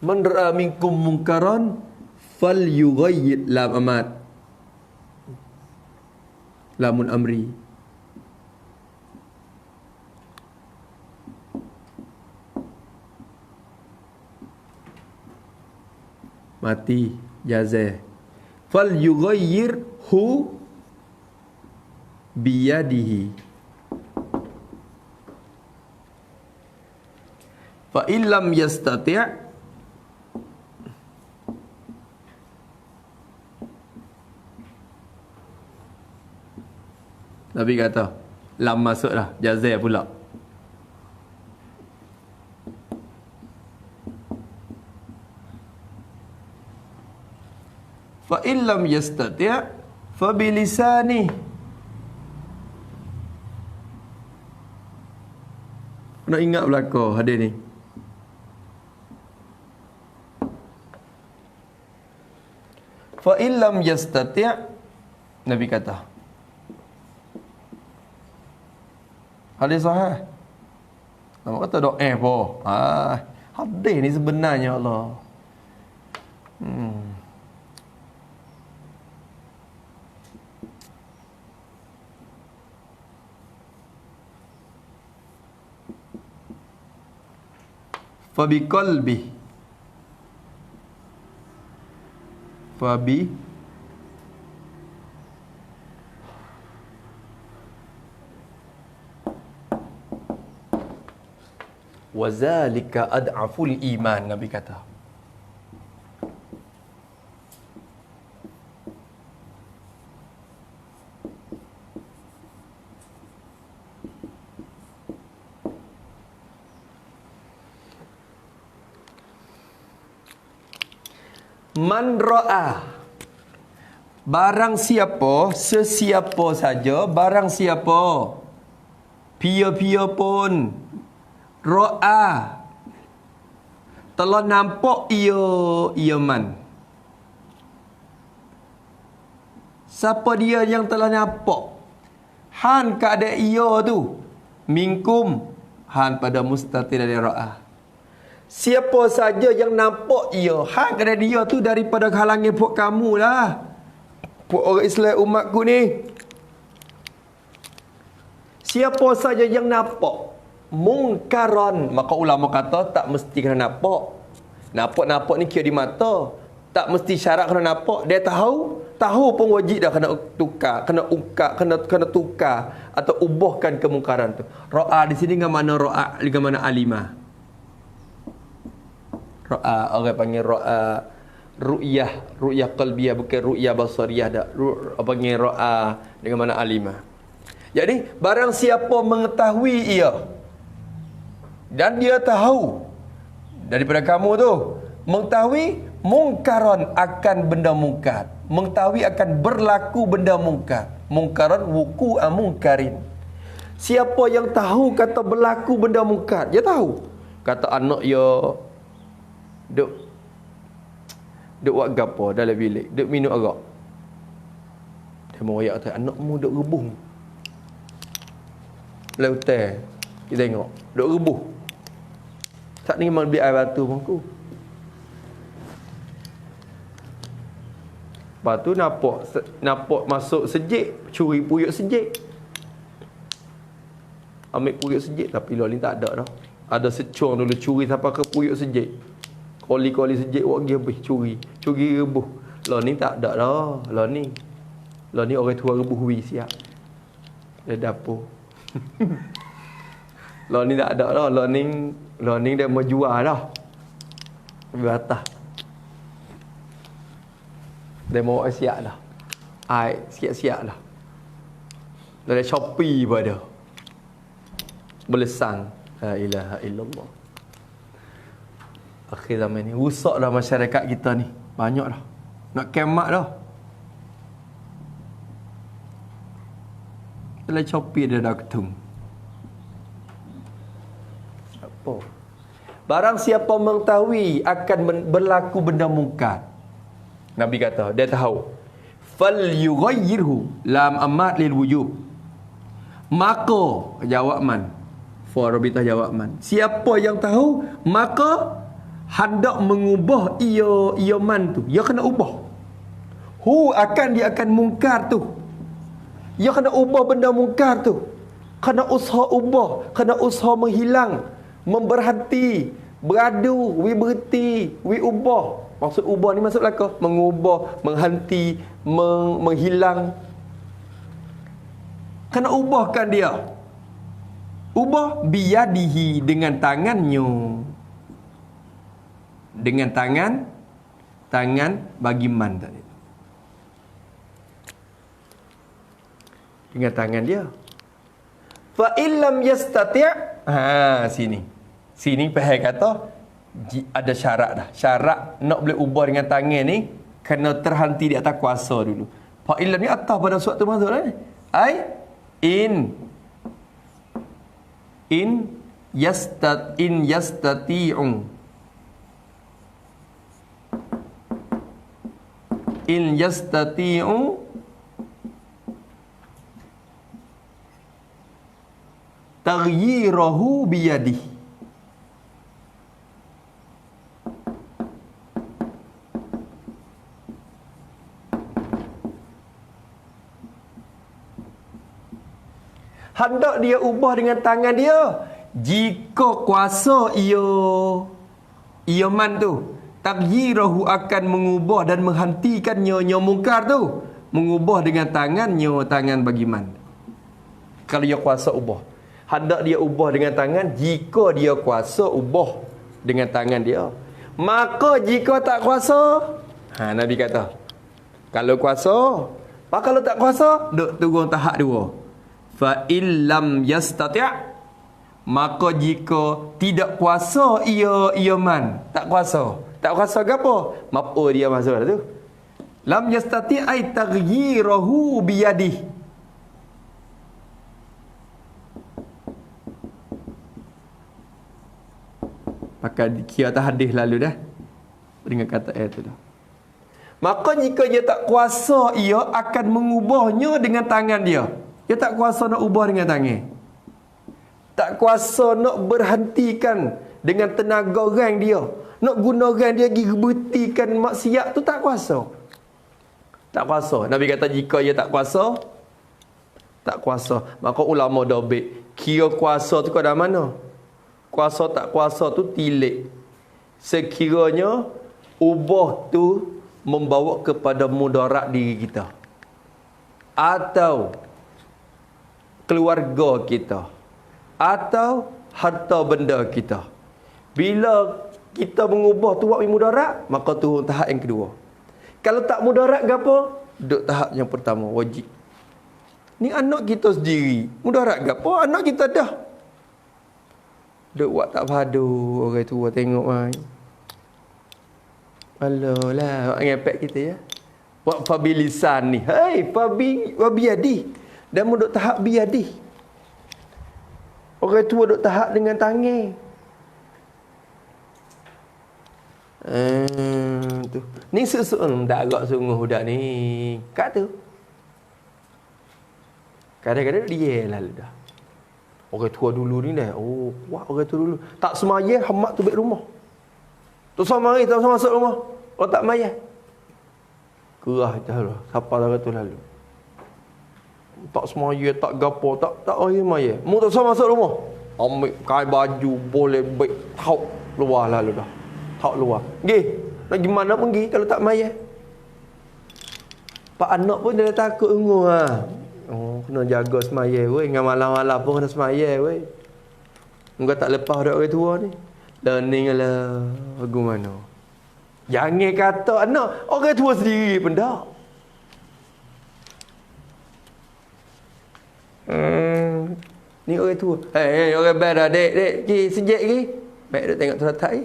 Man ra'a minkum munkaran falyughayyir lam amat. Lamun amri. Mati jazah. Falyughayyirhu biyadihi. Fa illam yastati' Nabi kata lam masuk dah jazai pula. Fa illam yastati' fa bilisani. Nak ingat belaka hadis ni. Fa illam yastati' Nabi kata hadis sahih. Nama kata doa apa? Hadis ni sebenarnya Allah. Fabi qalbi. Fabi wazalika ad'aful iman. Nabi kata man ra'a, barang siapa, sesiapa saja, barang siapa, pia-pia pun, ra'a, telah nampak ia man. Siapa dia yang telah nampak? Han keadaan ia tu, minkum, han pada mustatir dari ra'a. Siapa saja yang nampak ia, hak kena dia tu daripada kalangan puak kamu lah. Puak orang Islam umatku ni. Siapa saja yang nampak mungkaran, maka ulama kata tak mesti kena nampak. Nampak ni kira di mata. Tak mesti syarat kena nampak. Dia tahu pun wajib dah kena tukar, kena tukar atau ubahkan kemungkaran tu. Ra'a di sini dengan mana ra'a, dengan mana alimah. Ra'a orang panggil ra'a ru'yah qalbiyah, bukan ru'yah basariyah dak. Panggil ra'a dengan mana alimah. Jadi barang siapa mengetahui ia dan dia tahu daripada kamu tu, mengetahui mungkaran akan benda mungkar, mengetahui akan berlaku benda mungkar. Mungkaran wuku'a mungkarin. Siapa yang tahu kata berlaku benda mungkar, dia tahu. Kata anak dia duk buat gapo dalam bilik, duk minum arak. Dia mau ayat kata anakmu duk rebuh. Lautan kita tengok duk rebuh. Tak ni memang beli air batu pun. Lepas tu nampak masuk sejik, curi puyuk sejik. Ambil puyuk sejik, tapi lalu ni tak ada dah. Ada secung dulu curi sampai ke puyuk sejik. Koli-koli sejik buat pergi habis curi rebuh. Lalu ni tak ada dah. Lalu ni orang tua rebuh wi siap. Dia dapur. Lalu ni tak ada dah. Lalu ni dia mau jual dah. Beratah. Dia mau siap dah. Ai siap-siap dah. Dari Shopee pada. Belesang. La ilaha illallah. Akhir zaman ni rusak dah masyarakat kita ni. Banyak dah. Nak kemat dah. Dari Shopee dia dah ketung. Apa? Barang siapa mengetahui akan berlaku benda mungkar. Nabi kata, dia tahu. Fal yughayyirhu lam amat lil wujub. Maka jawabman. For rabitah jawabman. Siapa yang tahu, maka hendak mengubah ia man tu. Dia kena ubah. Dia akan mungkar tu. Dia kena ubah benda mungkar tu. Kena usaha ubah, kena usaha menghilang, memberhenti, beradu, berhenti, ubah. Maksud ubah ni maksud apa? Mengubah, menghenti, menghilang. Kena ubahkan dia. Ubah biyadihi dengan tangannya. Dengan tangan bagi man tadi. Dengan tangan dia. Fa illam yastati'. Sini faham kata ada syarat dah. Syarat nak boleh ubah dengan tangan ni kena terhenti di atas kuasa dulu. Fa illam ni atas pada suatu mazhab ni. In yastati'u. In yastati'u taghyirahu biyadihi. Hendak dia ubah dengan tangan dia jika kuasa ia man tu. Taghyirahu akan mengubah dan menghentikannya mungkar tu. Mengubah dengan tangan bagi man. Kalau dia kuasa ubah. Hendak dia ubah dengan tangan jika dia kuasa ubah dengan tangan dia. Maka jika tak kuasa, Nabi kata, kalau kuasa, kalau tak kuasa, duk turun tahap dua. Fa illam yastati', maka jika tidak kuasa ia man, tak kuasa ke apa? Maf'ul dia masuk tu. Lam yastati' ay taghyirahu biyadihi. Pakai kira atas hadis lalu dah dengan kata itu dah. Maka jika dia tak kuasa, ia akan mengubahnya dengan tangan dia. Dia tak kuasa nak ubah dengan tangan. Tak kuasa nak berhentikan dengan tenaga orang dia. Nak guna orang dia pergi buktikan maksiat tu tak kuasa. Tak kuasa. Nabi kata jika ia tak kuasa, tak kuasa. Maka ulama dah kira kuasa tu kat mana? Kuasa tak kuasa tu tilik. Sekiranya ubah tu membawa kepada mudarat diri kita, atau keluarga kita, atau harta benda kita. Bila kita mengubah tu buat mudarat, maka turun tahap yang kedua. Kalau tak mudarat ke apa? Duduk tahap yang pertama, wajib. Ni anak kita sendiri. Mudarat ke apa? Anak kita dah. Duk buat tak padu, orang tua tengok mai. Alah lah, buat ngepek kita ya. Buat fabilisan ni. Hei, fabiadi. Dan mu duk tahap biadi. Orang tua duk tahap dengan tangan. Tu. Ni susu tak agak sungguh budak ni. Kat tu. Kadang-kadang dia lalu dah. Orang tua dulu ni dah. Oh, kuat orang tua dulu. Tak semaya hamak tu baik rumah. Tu sama mari tak masuk rumah. Kalau tak mayat. Kerah dah lah. Siapa orang tu lalu. Tak semaya, tak gapo, tak maya. Mu tak sama masuk rumah. Ambil kain baju boleh baik tauk luar lalu dah. Tauk luar. Gi. Nak gimana pun gi kalau tak mayat. Pak anak pun dia takut ungu ah. Oh, kena jaga semaya weh. Dengan malam-malam pun kena semaya weh. Enggak tak lepas dak orang tua ni. Learning lah. Bagaimana? Jangan kata anak. Orang tua sendiri pun tak. Ni orang tua. Orang baik dek. Pergi sejak lagi. Baik dek tengok teratak ni.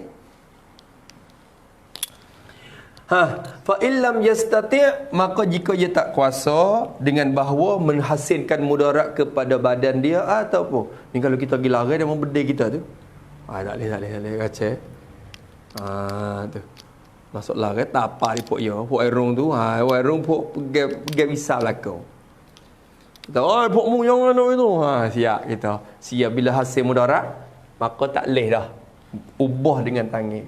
Fa illam yastati', maka jika dia tak kuasa dengan bahawa menghasilkan mudarat kepada badan dia ataupun ni kalau kita pergi lari dia membedil kita tu. Tak boleh kacau. Tu. Masuk lari tapak di pok dia, pok erung tu. Erung pok pergi bisa belakang. Kita pok mu yang mana itu. Siap kita. Siap bila hasil mudarat maka tak leh dah. Ubah dengan tangan.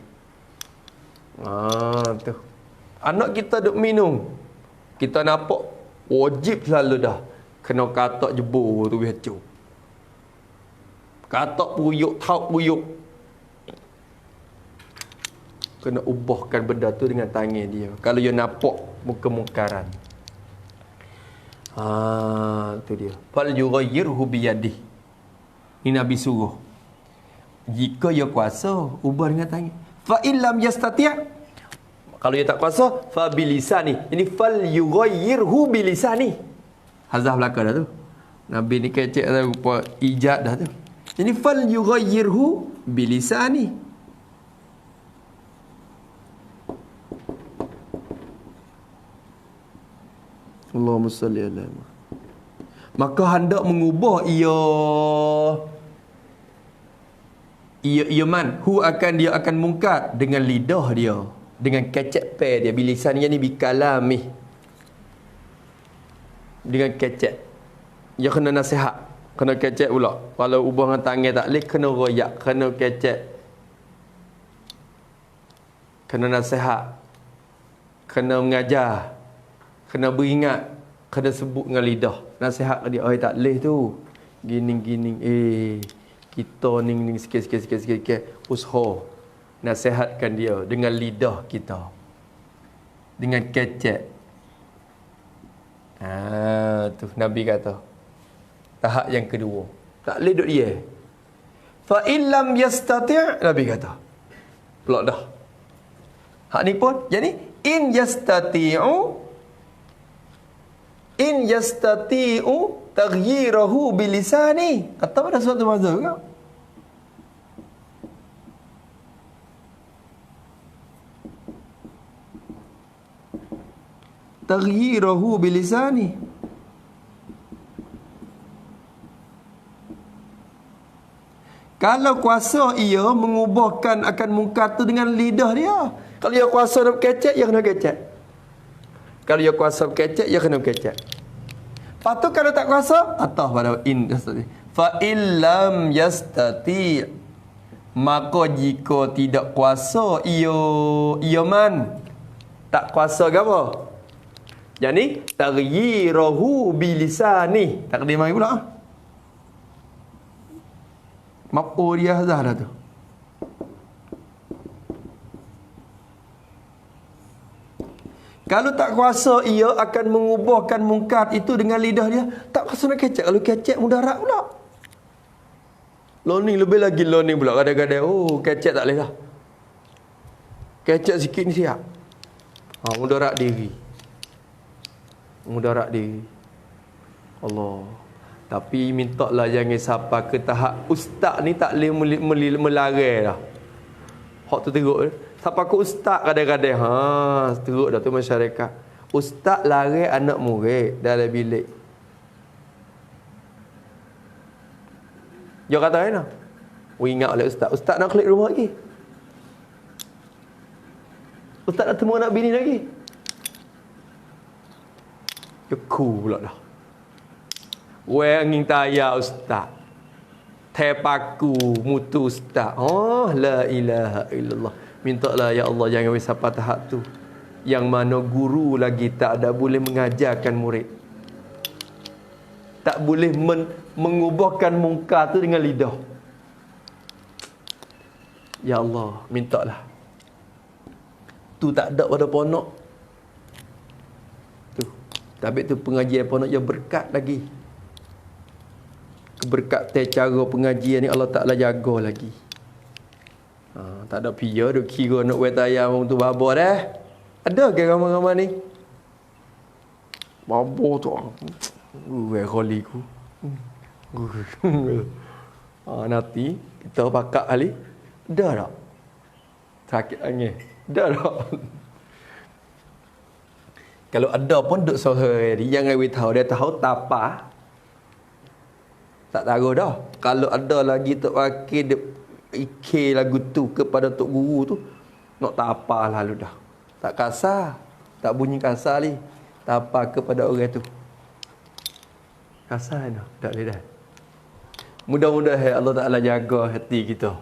Tu. Anak kita duk minum. Kita nampak wajib selalu dah. Kena katak jebur tu hancur. Katak puyuk, tauk puyuk. Kena ubahkan benda tu dengan tangan dia. Kalau dia nampak kemungkaran. Tu dia. Fal yughayyirhu biyadihi. Ini Nabi suruh. Jika dia kuasa, ubah dengan tangan. Fa illam yastati', kalau dia tak kuasa, fa bilisani. Ini fal yughayyirhu bilisani. Hazah belaka dah tu. Nabi ni kecek dah rupa ijad dah tu. Ini fal yughayyirhu bilisani. Allahumma salli ala Muhammad. Maka hendak mengubah ia man hu akan dia akan mungkar dengan lidah dia, dengan kecek pe dia. Bilisan ni bikalami, dengan kecek. Dia kena nasihat, kena kecek pula. Kalau ubah dengan tangan tak boleh, kena royak, kena kecek, kena nasihat, kena mengajar, kena beringat, kena sebut dengan lidah. Nasihat dia, tak boleh tu. Gini. Kita ni sikit. Usaha. Nasihatkan dia dengan lidah kita. Dengan kecek. Tu Nabi kata. Tahap yang kedua. Tak boleh duduk dia. Fa illam yastati', Nabi kata. Pelak dah. Hak ni pun. Jadi, in yastati'u taghyirahu bilisani. Atau pada suatu mazhab ke? Taghyirahu bilisani. Kalau kuasa ia mengubahkan akan mungkar tu dengan lidah dia. Kalau dia kuasa nak kecek, dia kena kecek. Kalau dia kuasa kecek, dia kena kecek. Lepas tu kalau tak kuasa, atas pada in. Fa illam yastati'. Maka jika tidak kuasa ia man. Tak kuasa ke apa? Jadi taghyirahu bilisani. Takdir mari pula. Maf'ul dia hazah dah tu. Kalau tak kuasa ia akan mengubahkan mungkar itu dengan lidah dia. Tak kuasa nak kecek. Kalau kecek mudarat pula. Learning lebih lagi learning pula. Kadang-kadang kecek tak boleh lah. Kecek sikit ni siap. Mudarat diri. Mudarat diri. Allah. Tapi minta lah jangan sampai ke tahap ustaz ni tak boleh melarang dah. Hak tu teruk. Sampai ke ustaz kadang-kadang. Teruk dah tu masyarakat. Ustaz larang anak murid dalam bilik. Dia kata kan? Ingat oleh ustaz. Ustaz nak klik rumah lagi. Ustaz nak temu anak bini lagi. Dia cool pula dah. Angin tayar ustaz. Tepaku mutu ustaz. La ilaha illallah. Mintalah ya Allah jangan sampai tahap tu. Yang mana guru lagi tak ada boleh mengajarkan murid. Tak boleh mengubahkan mungkar tu dengan lidah. Ya Allah, mintalah. Tu tak ada pada ponok. Tu. Tapi tu pengajian ponok yang berkat lagi. Keberkatan cara pengajian ni Allah Ta'ala jaga lagi. Tak ada pia duk kira nak buat ayam tu babo dah. Ada ke ramai-ramai ni? Babo tu. Kholi ku. Nanti kita pakak kali. Dah tak? Sakit angin. Dah tak? Kalau ada pun duk sohor dia jangan tahu dia tahu tapa. Tak tahu dah. Kalau ada lagi tok wakil dia ikir lagu tu kepada tok guru tu nak tapa lalu dah. Tak kasar. Tak bunyi kasar ni. Tapa kepada orang tu. Kasar dah. Tak boleh dah. Mudah-mudahan Allah Ta'ala jaga hati kita.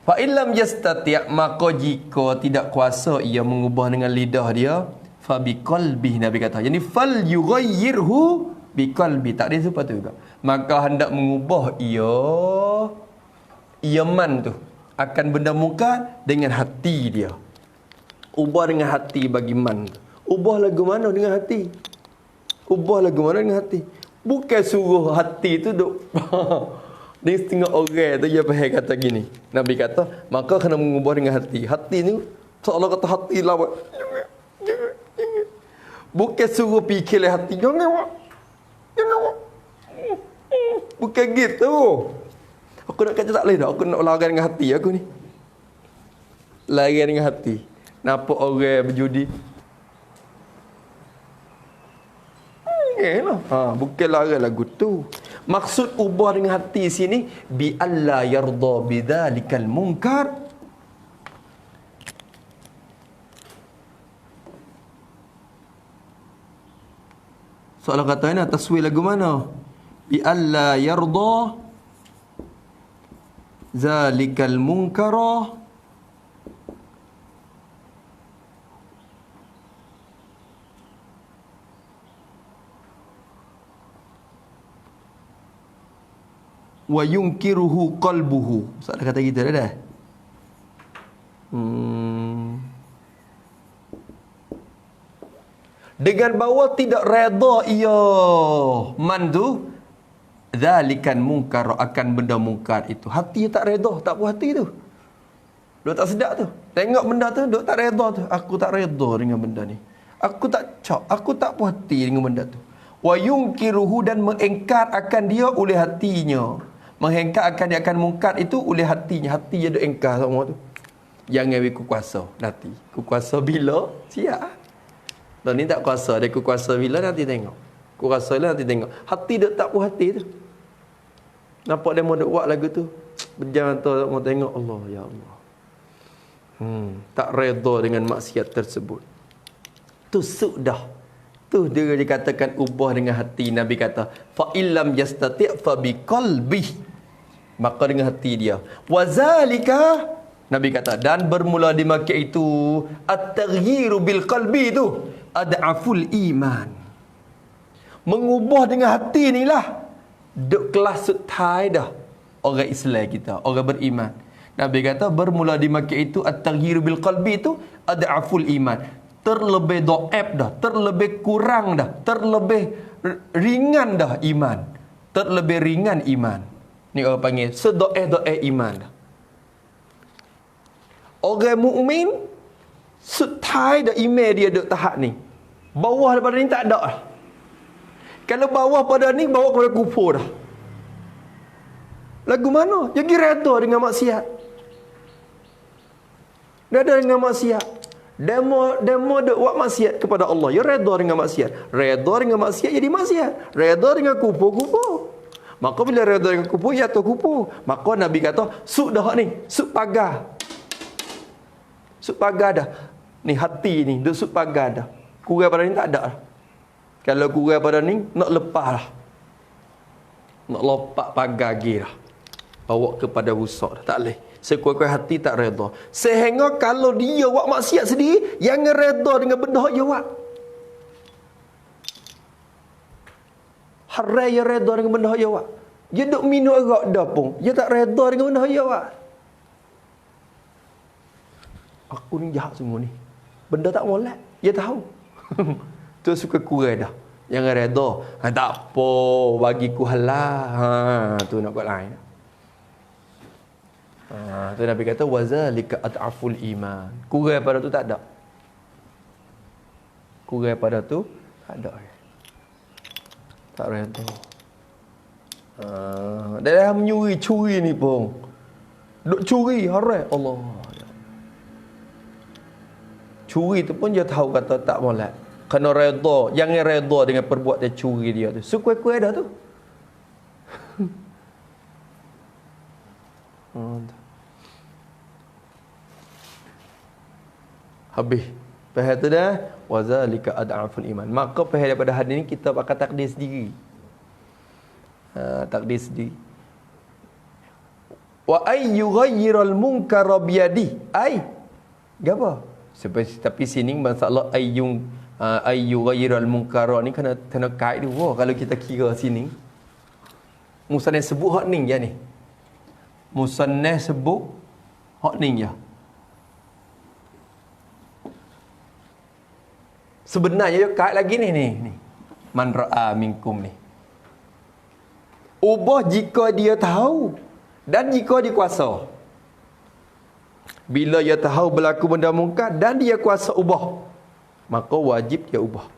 Fa illam yastati' maka jika tidak kuasa ia mengubah dengan lidah dia, fa biqalbi Nabi kata. Jadi fal yughayyirhu biqalbi. Tak ada seperti tu juga. Maka hendak mengubah ia man tu akan benda muka dengan hati dia. Ubah dengan hati bagi man. Ubah lagu mana dengan hati? Ubah lagu mana dengan hati? Bukan suruh hati tu duk ni setengah orang tu dia faham kata gini. Nabi kata, maka kena mengubah dengan hati. Hati ni seolah kata hati lawak. Bukan suruh fikir hati. Jangan. Bukan gitu. Aku nak kata tak boleh dah. Aku nak lawan dengan hati aku ni. Lawan dengan hati. Nampak orang berjudi. Bukan lawan lagu tu. Maksud ubah dengan hati sini bi alla yarda bidzalikal munkar. Soalan kata ini taswir lagu mana? Bi alla yarda zalikal munkara wa yunkiruhu qalbuhu. Soalan kata kita dah. Dengan bahawa tidak redha ia man tu zalikan munkar akan benda mungkar itu. Hati tak redha, tak puas hati tu. Duk tak sedap tu. Tengok benda tu duk tak redha tu. Aku tak redha dengan benda ni. Aku tak cak, aku tak puas hati dengan benda tu. Wa yunkiruhu dan mengingkar akan dia oleh hatinya. Mengingkar akan dia akan mungkar itu oleh hatinya. Hati dia duk ingkar semua tu. Jangan bagi kuasa nanti. Kuasa bila? Siap. Dan ni tak kuasa, dia kuasa bila nanti tengok. Kuasa lah nanti tengok. Hati dia tak puas hati tu. Nampak dia mau buat lagu tu. Berjalan tu mau tengok Allah ya Allah. Tak redha dengan maksiat tersebut. Tu sudah. Tu dia dikatakan ubah dengan hati. Nabi kata, fa illam yastati' fa biqalbi. Maka dengan hati dia. Wazalika, Nabi kata, dan bermula di Makkah itu at-taghyiru bil qalbi itu ad'aful iman. Mengubah dengan hati inilah duk kelas sutai dah orang Islam kita, orang beriman. Nabi kata bermula di Makkah itu at-taghyiru bil qalbi itu ad'aful iman. Terlebih dhaif dah, terlebih kurang dah, terlebih ringan dah iman. Terlebih ringan iman. Ni orang panggil sedoe-doe iman dah. Orang mukmin sutai dah iman dia duk tahap ni. Bawah daripada ni tak ada lah. Kalau bawah pada ni bawa kepada kufur dah. Lagu mana? Jadi reda dengan maksiat. Reda dengan maksiat. Demo duk buat maksiat kepada Allah. Ya reda dengan maksiat. Reda dengan maksiat jadi maksiat. Reda dengan kufur. Maka bila reda dengan kufur, ya tu kufur. Maka Nabi kata, suk dah ni, suk pagar. Suk pagar dah. Ni hati ni, duk suk pagar dah. Kurang pada ni tak ada lah. Kalau kurang pada ni, nak lepas lah. Nak lopak pagar lagi lah. Bawa kepada rusak dah. Tak boleh. Sekuat-kuat hati tak reda. Sehingga kalau dia buat maksiat sendiri, jangan reda dengan benda dia buat. Harai dia reda dengan benda dia buat. Dia duk minum arak dah pun. Dia tak reda dengan benda dia buat. Aku ni jahat semua ni. Benda tak molek. Dia tahu. Tu suka kurang dah. Jangan reda. Tak apa. Bagiku halal. Tu nak buat lain. Tu Nabi kata wazalika ad'aful iman. Kurang pada tu tak ada. Kurang pada tu tak ada. Tak reda. Dalam curi ni pun. Duk curi haram Allah. Curi tu pun dia tahu kata tak molek. Kena reda. Jangan reda dengan perbuatan curi dia tu. Sukuai-kuai dah tu. Habis. Pahal tu dah. Wazalika ad'aful iman. Maka pahal daripada hadis ni kita pakai takdir sendiri. Takdir sendiri. Wa ayyughayyirul munkara biyadi. Ai. Apa? Tapi sini masalah ayyughayyirul munkara ni kena kait dulu kalau kita kira sini. Musannaf sebut hak ni je ni. Musannaf sebut hak ni je. Sebenarnya dia kait lagi ni. Man ra'a minkum ni. Ubah jika dia tahu dan jika dia kuasa. Bila dia tahu berlaku benda mungkar dan dia kuasa ubah, maka wajib dia ubah.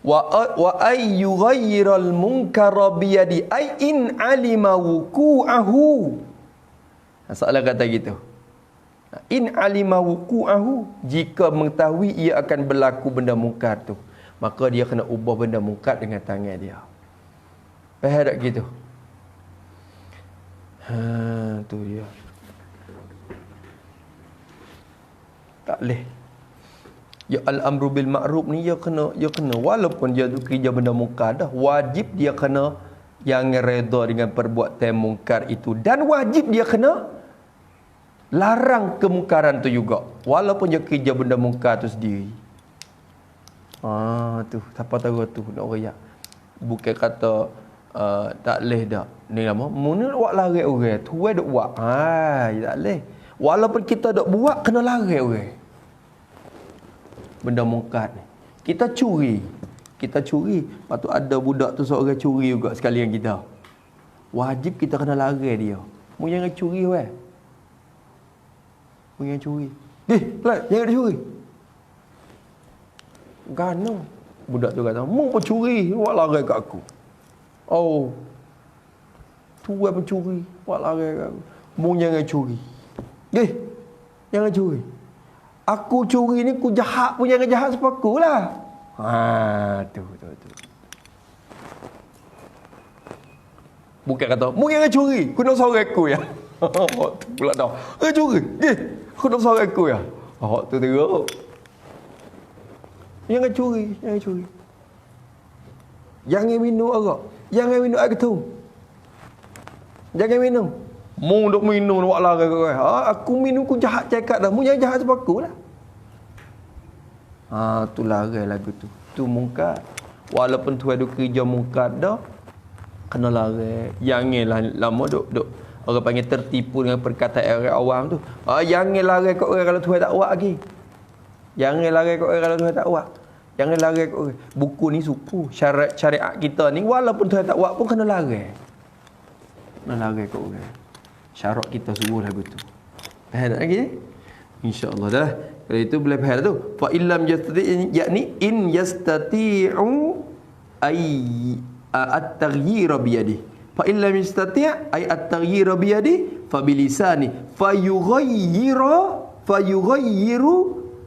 Wa ayyughayyirul munkara biyadi ay in alima wuqu'ahu. Soalan kata gitu. In alima wuqu'ahu, jika mengetahui ia akan berlaku benda mungkar tu, maka dia kena ubah benda mungkar dengan tangan dia. Faham tak gitu? Tu dia. Tak boleh. Ya al-amru bil ma'ruf ni dia kena walaupun dia tu kerja benda mungkar dah, wajib dia kena yang redha dengan perbuatan mungkar itu dan wajib dia kena larang kemungkaran tu juga walaupun dia kerja benda mungkar tu sendiri. Tu siapa tahu tu nak royak. Bukan kata tak leh dak. Ni lama mun buat larang orang, tuai dok buat. Tak leh. Walaupun kita dok buat kena larang orang. Benda mungkar ni. Kita curi. Lepas tu ada budak tu seorang curi juga sekalian kita. Wajib kita kena larang dia. Mu jangan curi weh. Mu jangan curi. Jangan curi. Gano. Budak tu kata, "Mu pun curi, buat larang kat aku." Oh. Tu buat pencuri, buat larang kat aku. Mu jangan curi. Jangan curi. Aku curi ni aku jahat pun jangan jahat sebab aku lah. Tu. Bukan kata, mu jangan curi, aku nak sorang aku ya. Tu pula dah. Curi. Aku nak sorang aku ya. Tu teruk. Jangan curi. Jangan minum arak. Jangan minum air ketum. Jangan minum. Mu duk minum buat larang kau. Aku minum aku jahat cakap dah. Mu jangan jahat sebab aku lah. Tu larang lagu tu. Tu mungkar. Walaupun tu ada kerja mungkar dah, kena larang. Janganlah lama duk orang panggil tertipu dengan perkataan orang awam tu. Jangan larang kat orang kalau Tuhan tak buat lagi. Jangan larang kat orang kalau Tuhan tak buat. Jangan larang kat orang. Buku ni supu. Syariat kita ni walaupun Tuhan tak buat pun kena larang. Kena larang kat orang. Syarat kita suruh lagu tu. Faham tak lagi? InsyaAllah dah. Kalau itu boleh faham tu. Fa illam yastati' yakni in yastati'u ay at-taghyir bi yadihi. Fa illam yastati' ay at-taghyir bi yadihi fa bilisani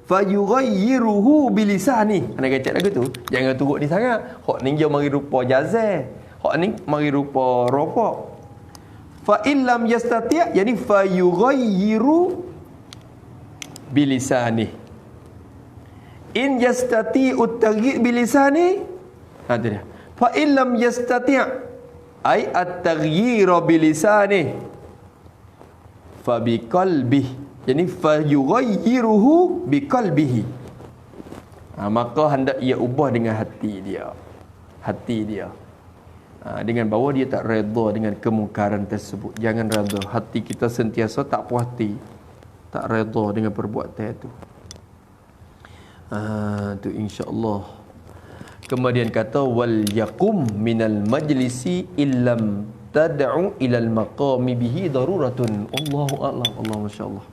fayughayyiruhu bilisani. Ana kata lagu tu. Jangan turut ni sangat. Hak ni dia mari rupa jazah. Hak ni mari rupa rokok. Fa illam yastati' yani fayughayyiru bilisani. In yastati'u at-taghyir bilisani. Tu dia. Fa illam yastati' ay at-taghyir bilisani fa biqalbihi. Yani fayughayyiruhu biqalbihi. Maka hendak ia ubah dengan hati dia. Hati dia. Dengan bahawa dia tak redha dengan kemungkaran tersebut. Jangan redha. Hati kita sentiasa tak puas hati, tak redha dengan perbuatan itu. Tu insya-Allah. Kemudian kata wal yaqum minal majlisi illam tad'u ilal maqami bihi daruratun. Allahu a'lam. Allah masyaallah.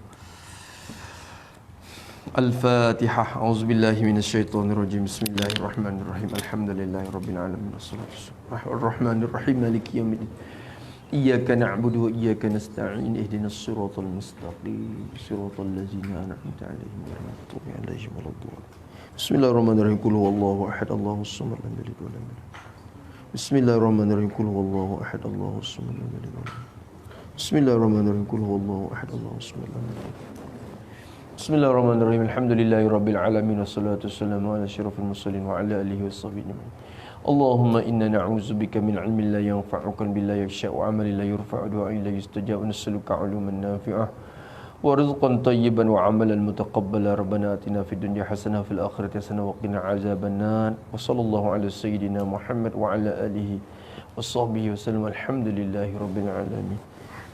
Al-Fatihah. A'udzubillahi minasyaitonirrajim. Bismillahirrahmanirrahim. Alhamdulillahirabbil alamin. Wassalatu wassalamu rahim maliki yaumiddin. Iyyaka na'budu wa iyyaka nasta'in. Ihdinas siratal mustaqim. Siratal ladzina an'amta 'alaihim ghairil maghdubi 'alaihim waladdallin. Bismillahirrahmanirrahim. Qul huwallahu ahad. Allahus samad. Lam yalid wa lam yulad. Bismillahirrahmanirrahim. Qul huwallahu ahad. Allahus samad. Lam yalid wa lam yulad. Bismillahirrahmanirrahim. Qul huwallahu ahad. Allahus samad. Lam yalid wa lam yulad. Bismillahirrahmanirrahim. Alhamdulillahirabbil alamin wassalatu wassalamu ala asyrafil mursalin wa ala alihi washabbihi ajma'in. Allahumma inna na'udzubika min 'ilmin la yanfa'u qalbin la yakhsha'u 'amalin la yurfa'u du'a'in la yustajabu nas'aluka 'uluman nafi'ah wa rizqan tayyiban wa 'amalan mutaqabbala. Rabbana atina fid dunya hasanah wa fil akhirati hasanah wa qina 'adzabannar. Wa sallallahu ala sayyidina Muhammad wa ala alihi washabbihi wasallam. Alhamdulillahirabbil alamin.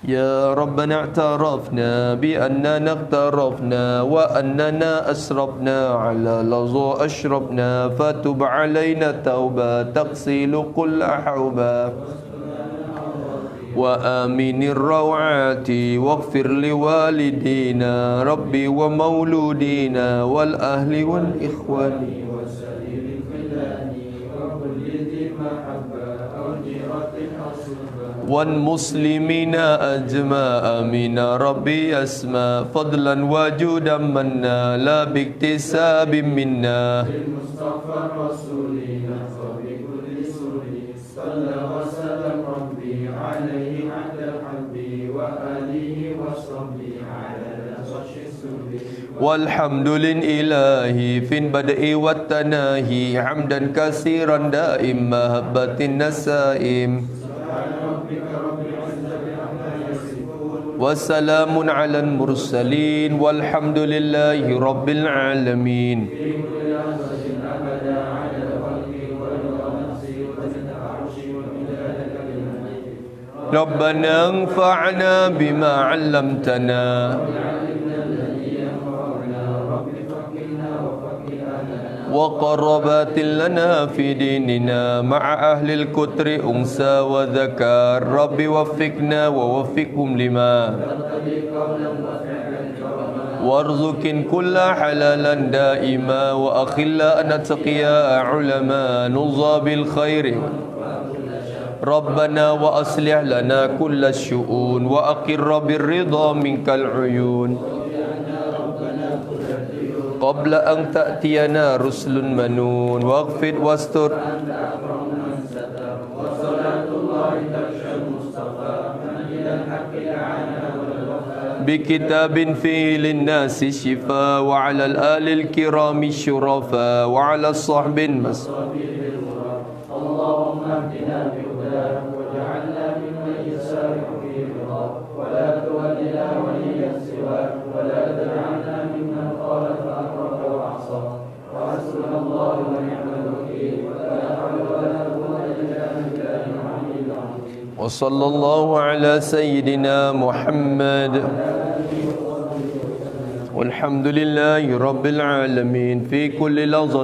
يا ربنا اعترفنا بأننا اقترفنا وأننا أسرفنا على لظى أشرفنا فتب علينا توبة تغسل كل حوبة وآمن الروعات واغفر لوالدينا ربي ومولودينا والأهل والإخوان والمسلمين أجمع آمين ربي أسمى فضلا وجودا منا لا باكتساب منا المصطفى الرسول بكل سر صلى وسلم ربي عليه عند الحب وآله وصحبه على نقش السر والحمد لله في البدء والتناهي حمدا كثيرا دائم محبة النسائم وسلام على المرسلين والحمد لله رب العالمين. ربنا انفعنا بما علمتنا وقربات لنا في ديننا مع أهل الكتر أنثى وذكر ربي وفقنا ووفقهم لما وارزق كل حلالا دائما وأخلا نتقيا علماء نرضى بالخير ربنا وأصلح لنا كل الشؤون وأقر بالرضا منك العيون قبل أن تأتينا رسل منون واغفر واستر بكتاب فيه للناس الشفاء وعلى الآل الكرام الشرفاء وعلى الصحب اللهم اهدنا بهداك وجعلنا ممن يسارع وصلى الله على سيدنا محمد والحمد لله رب العالمين في كل لحظة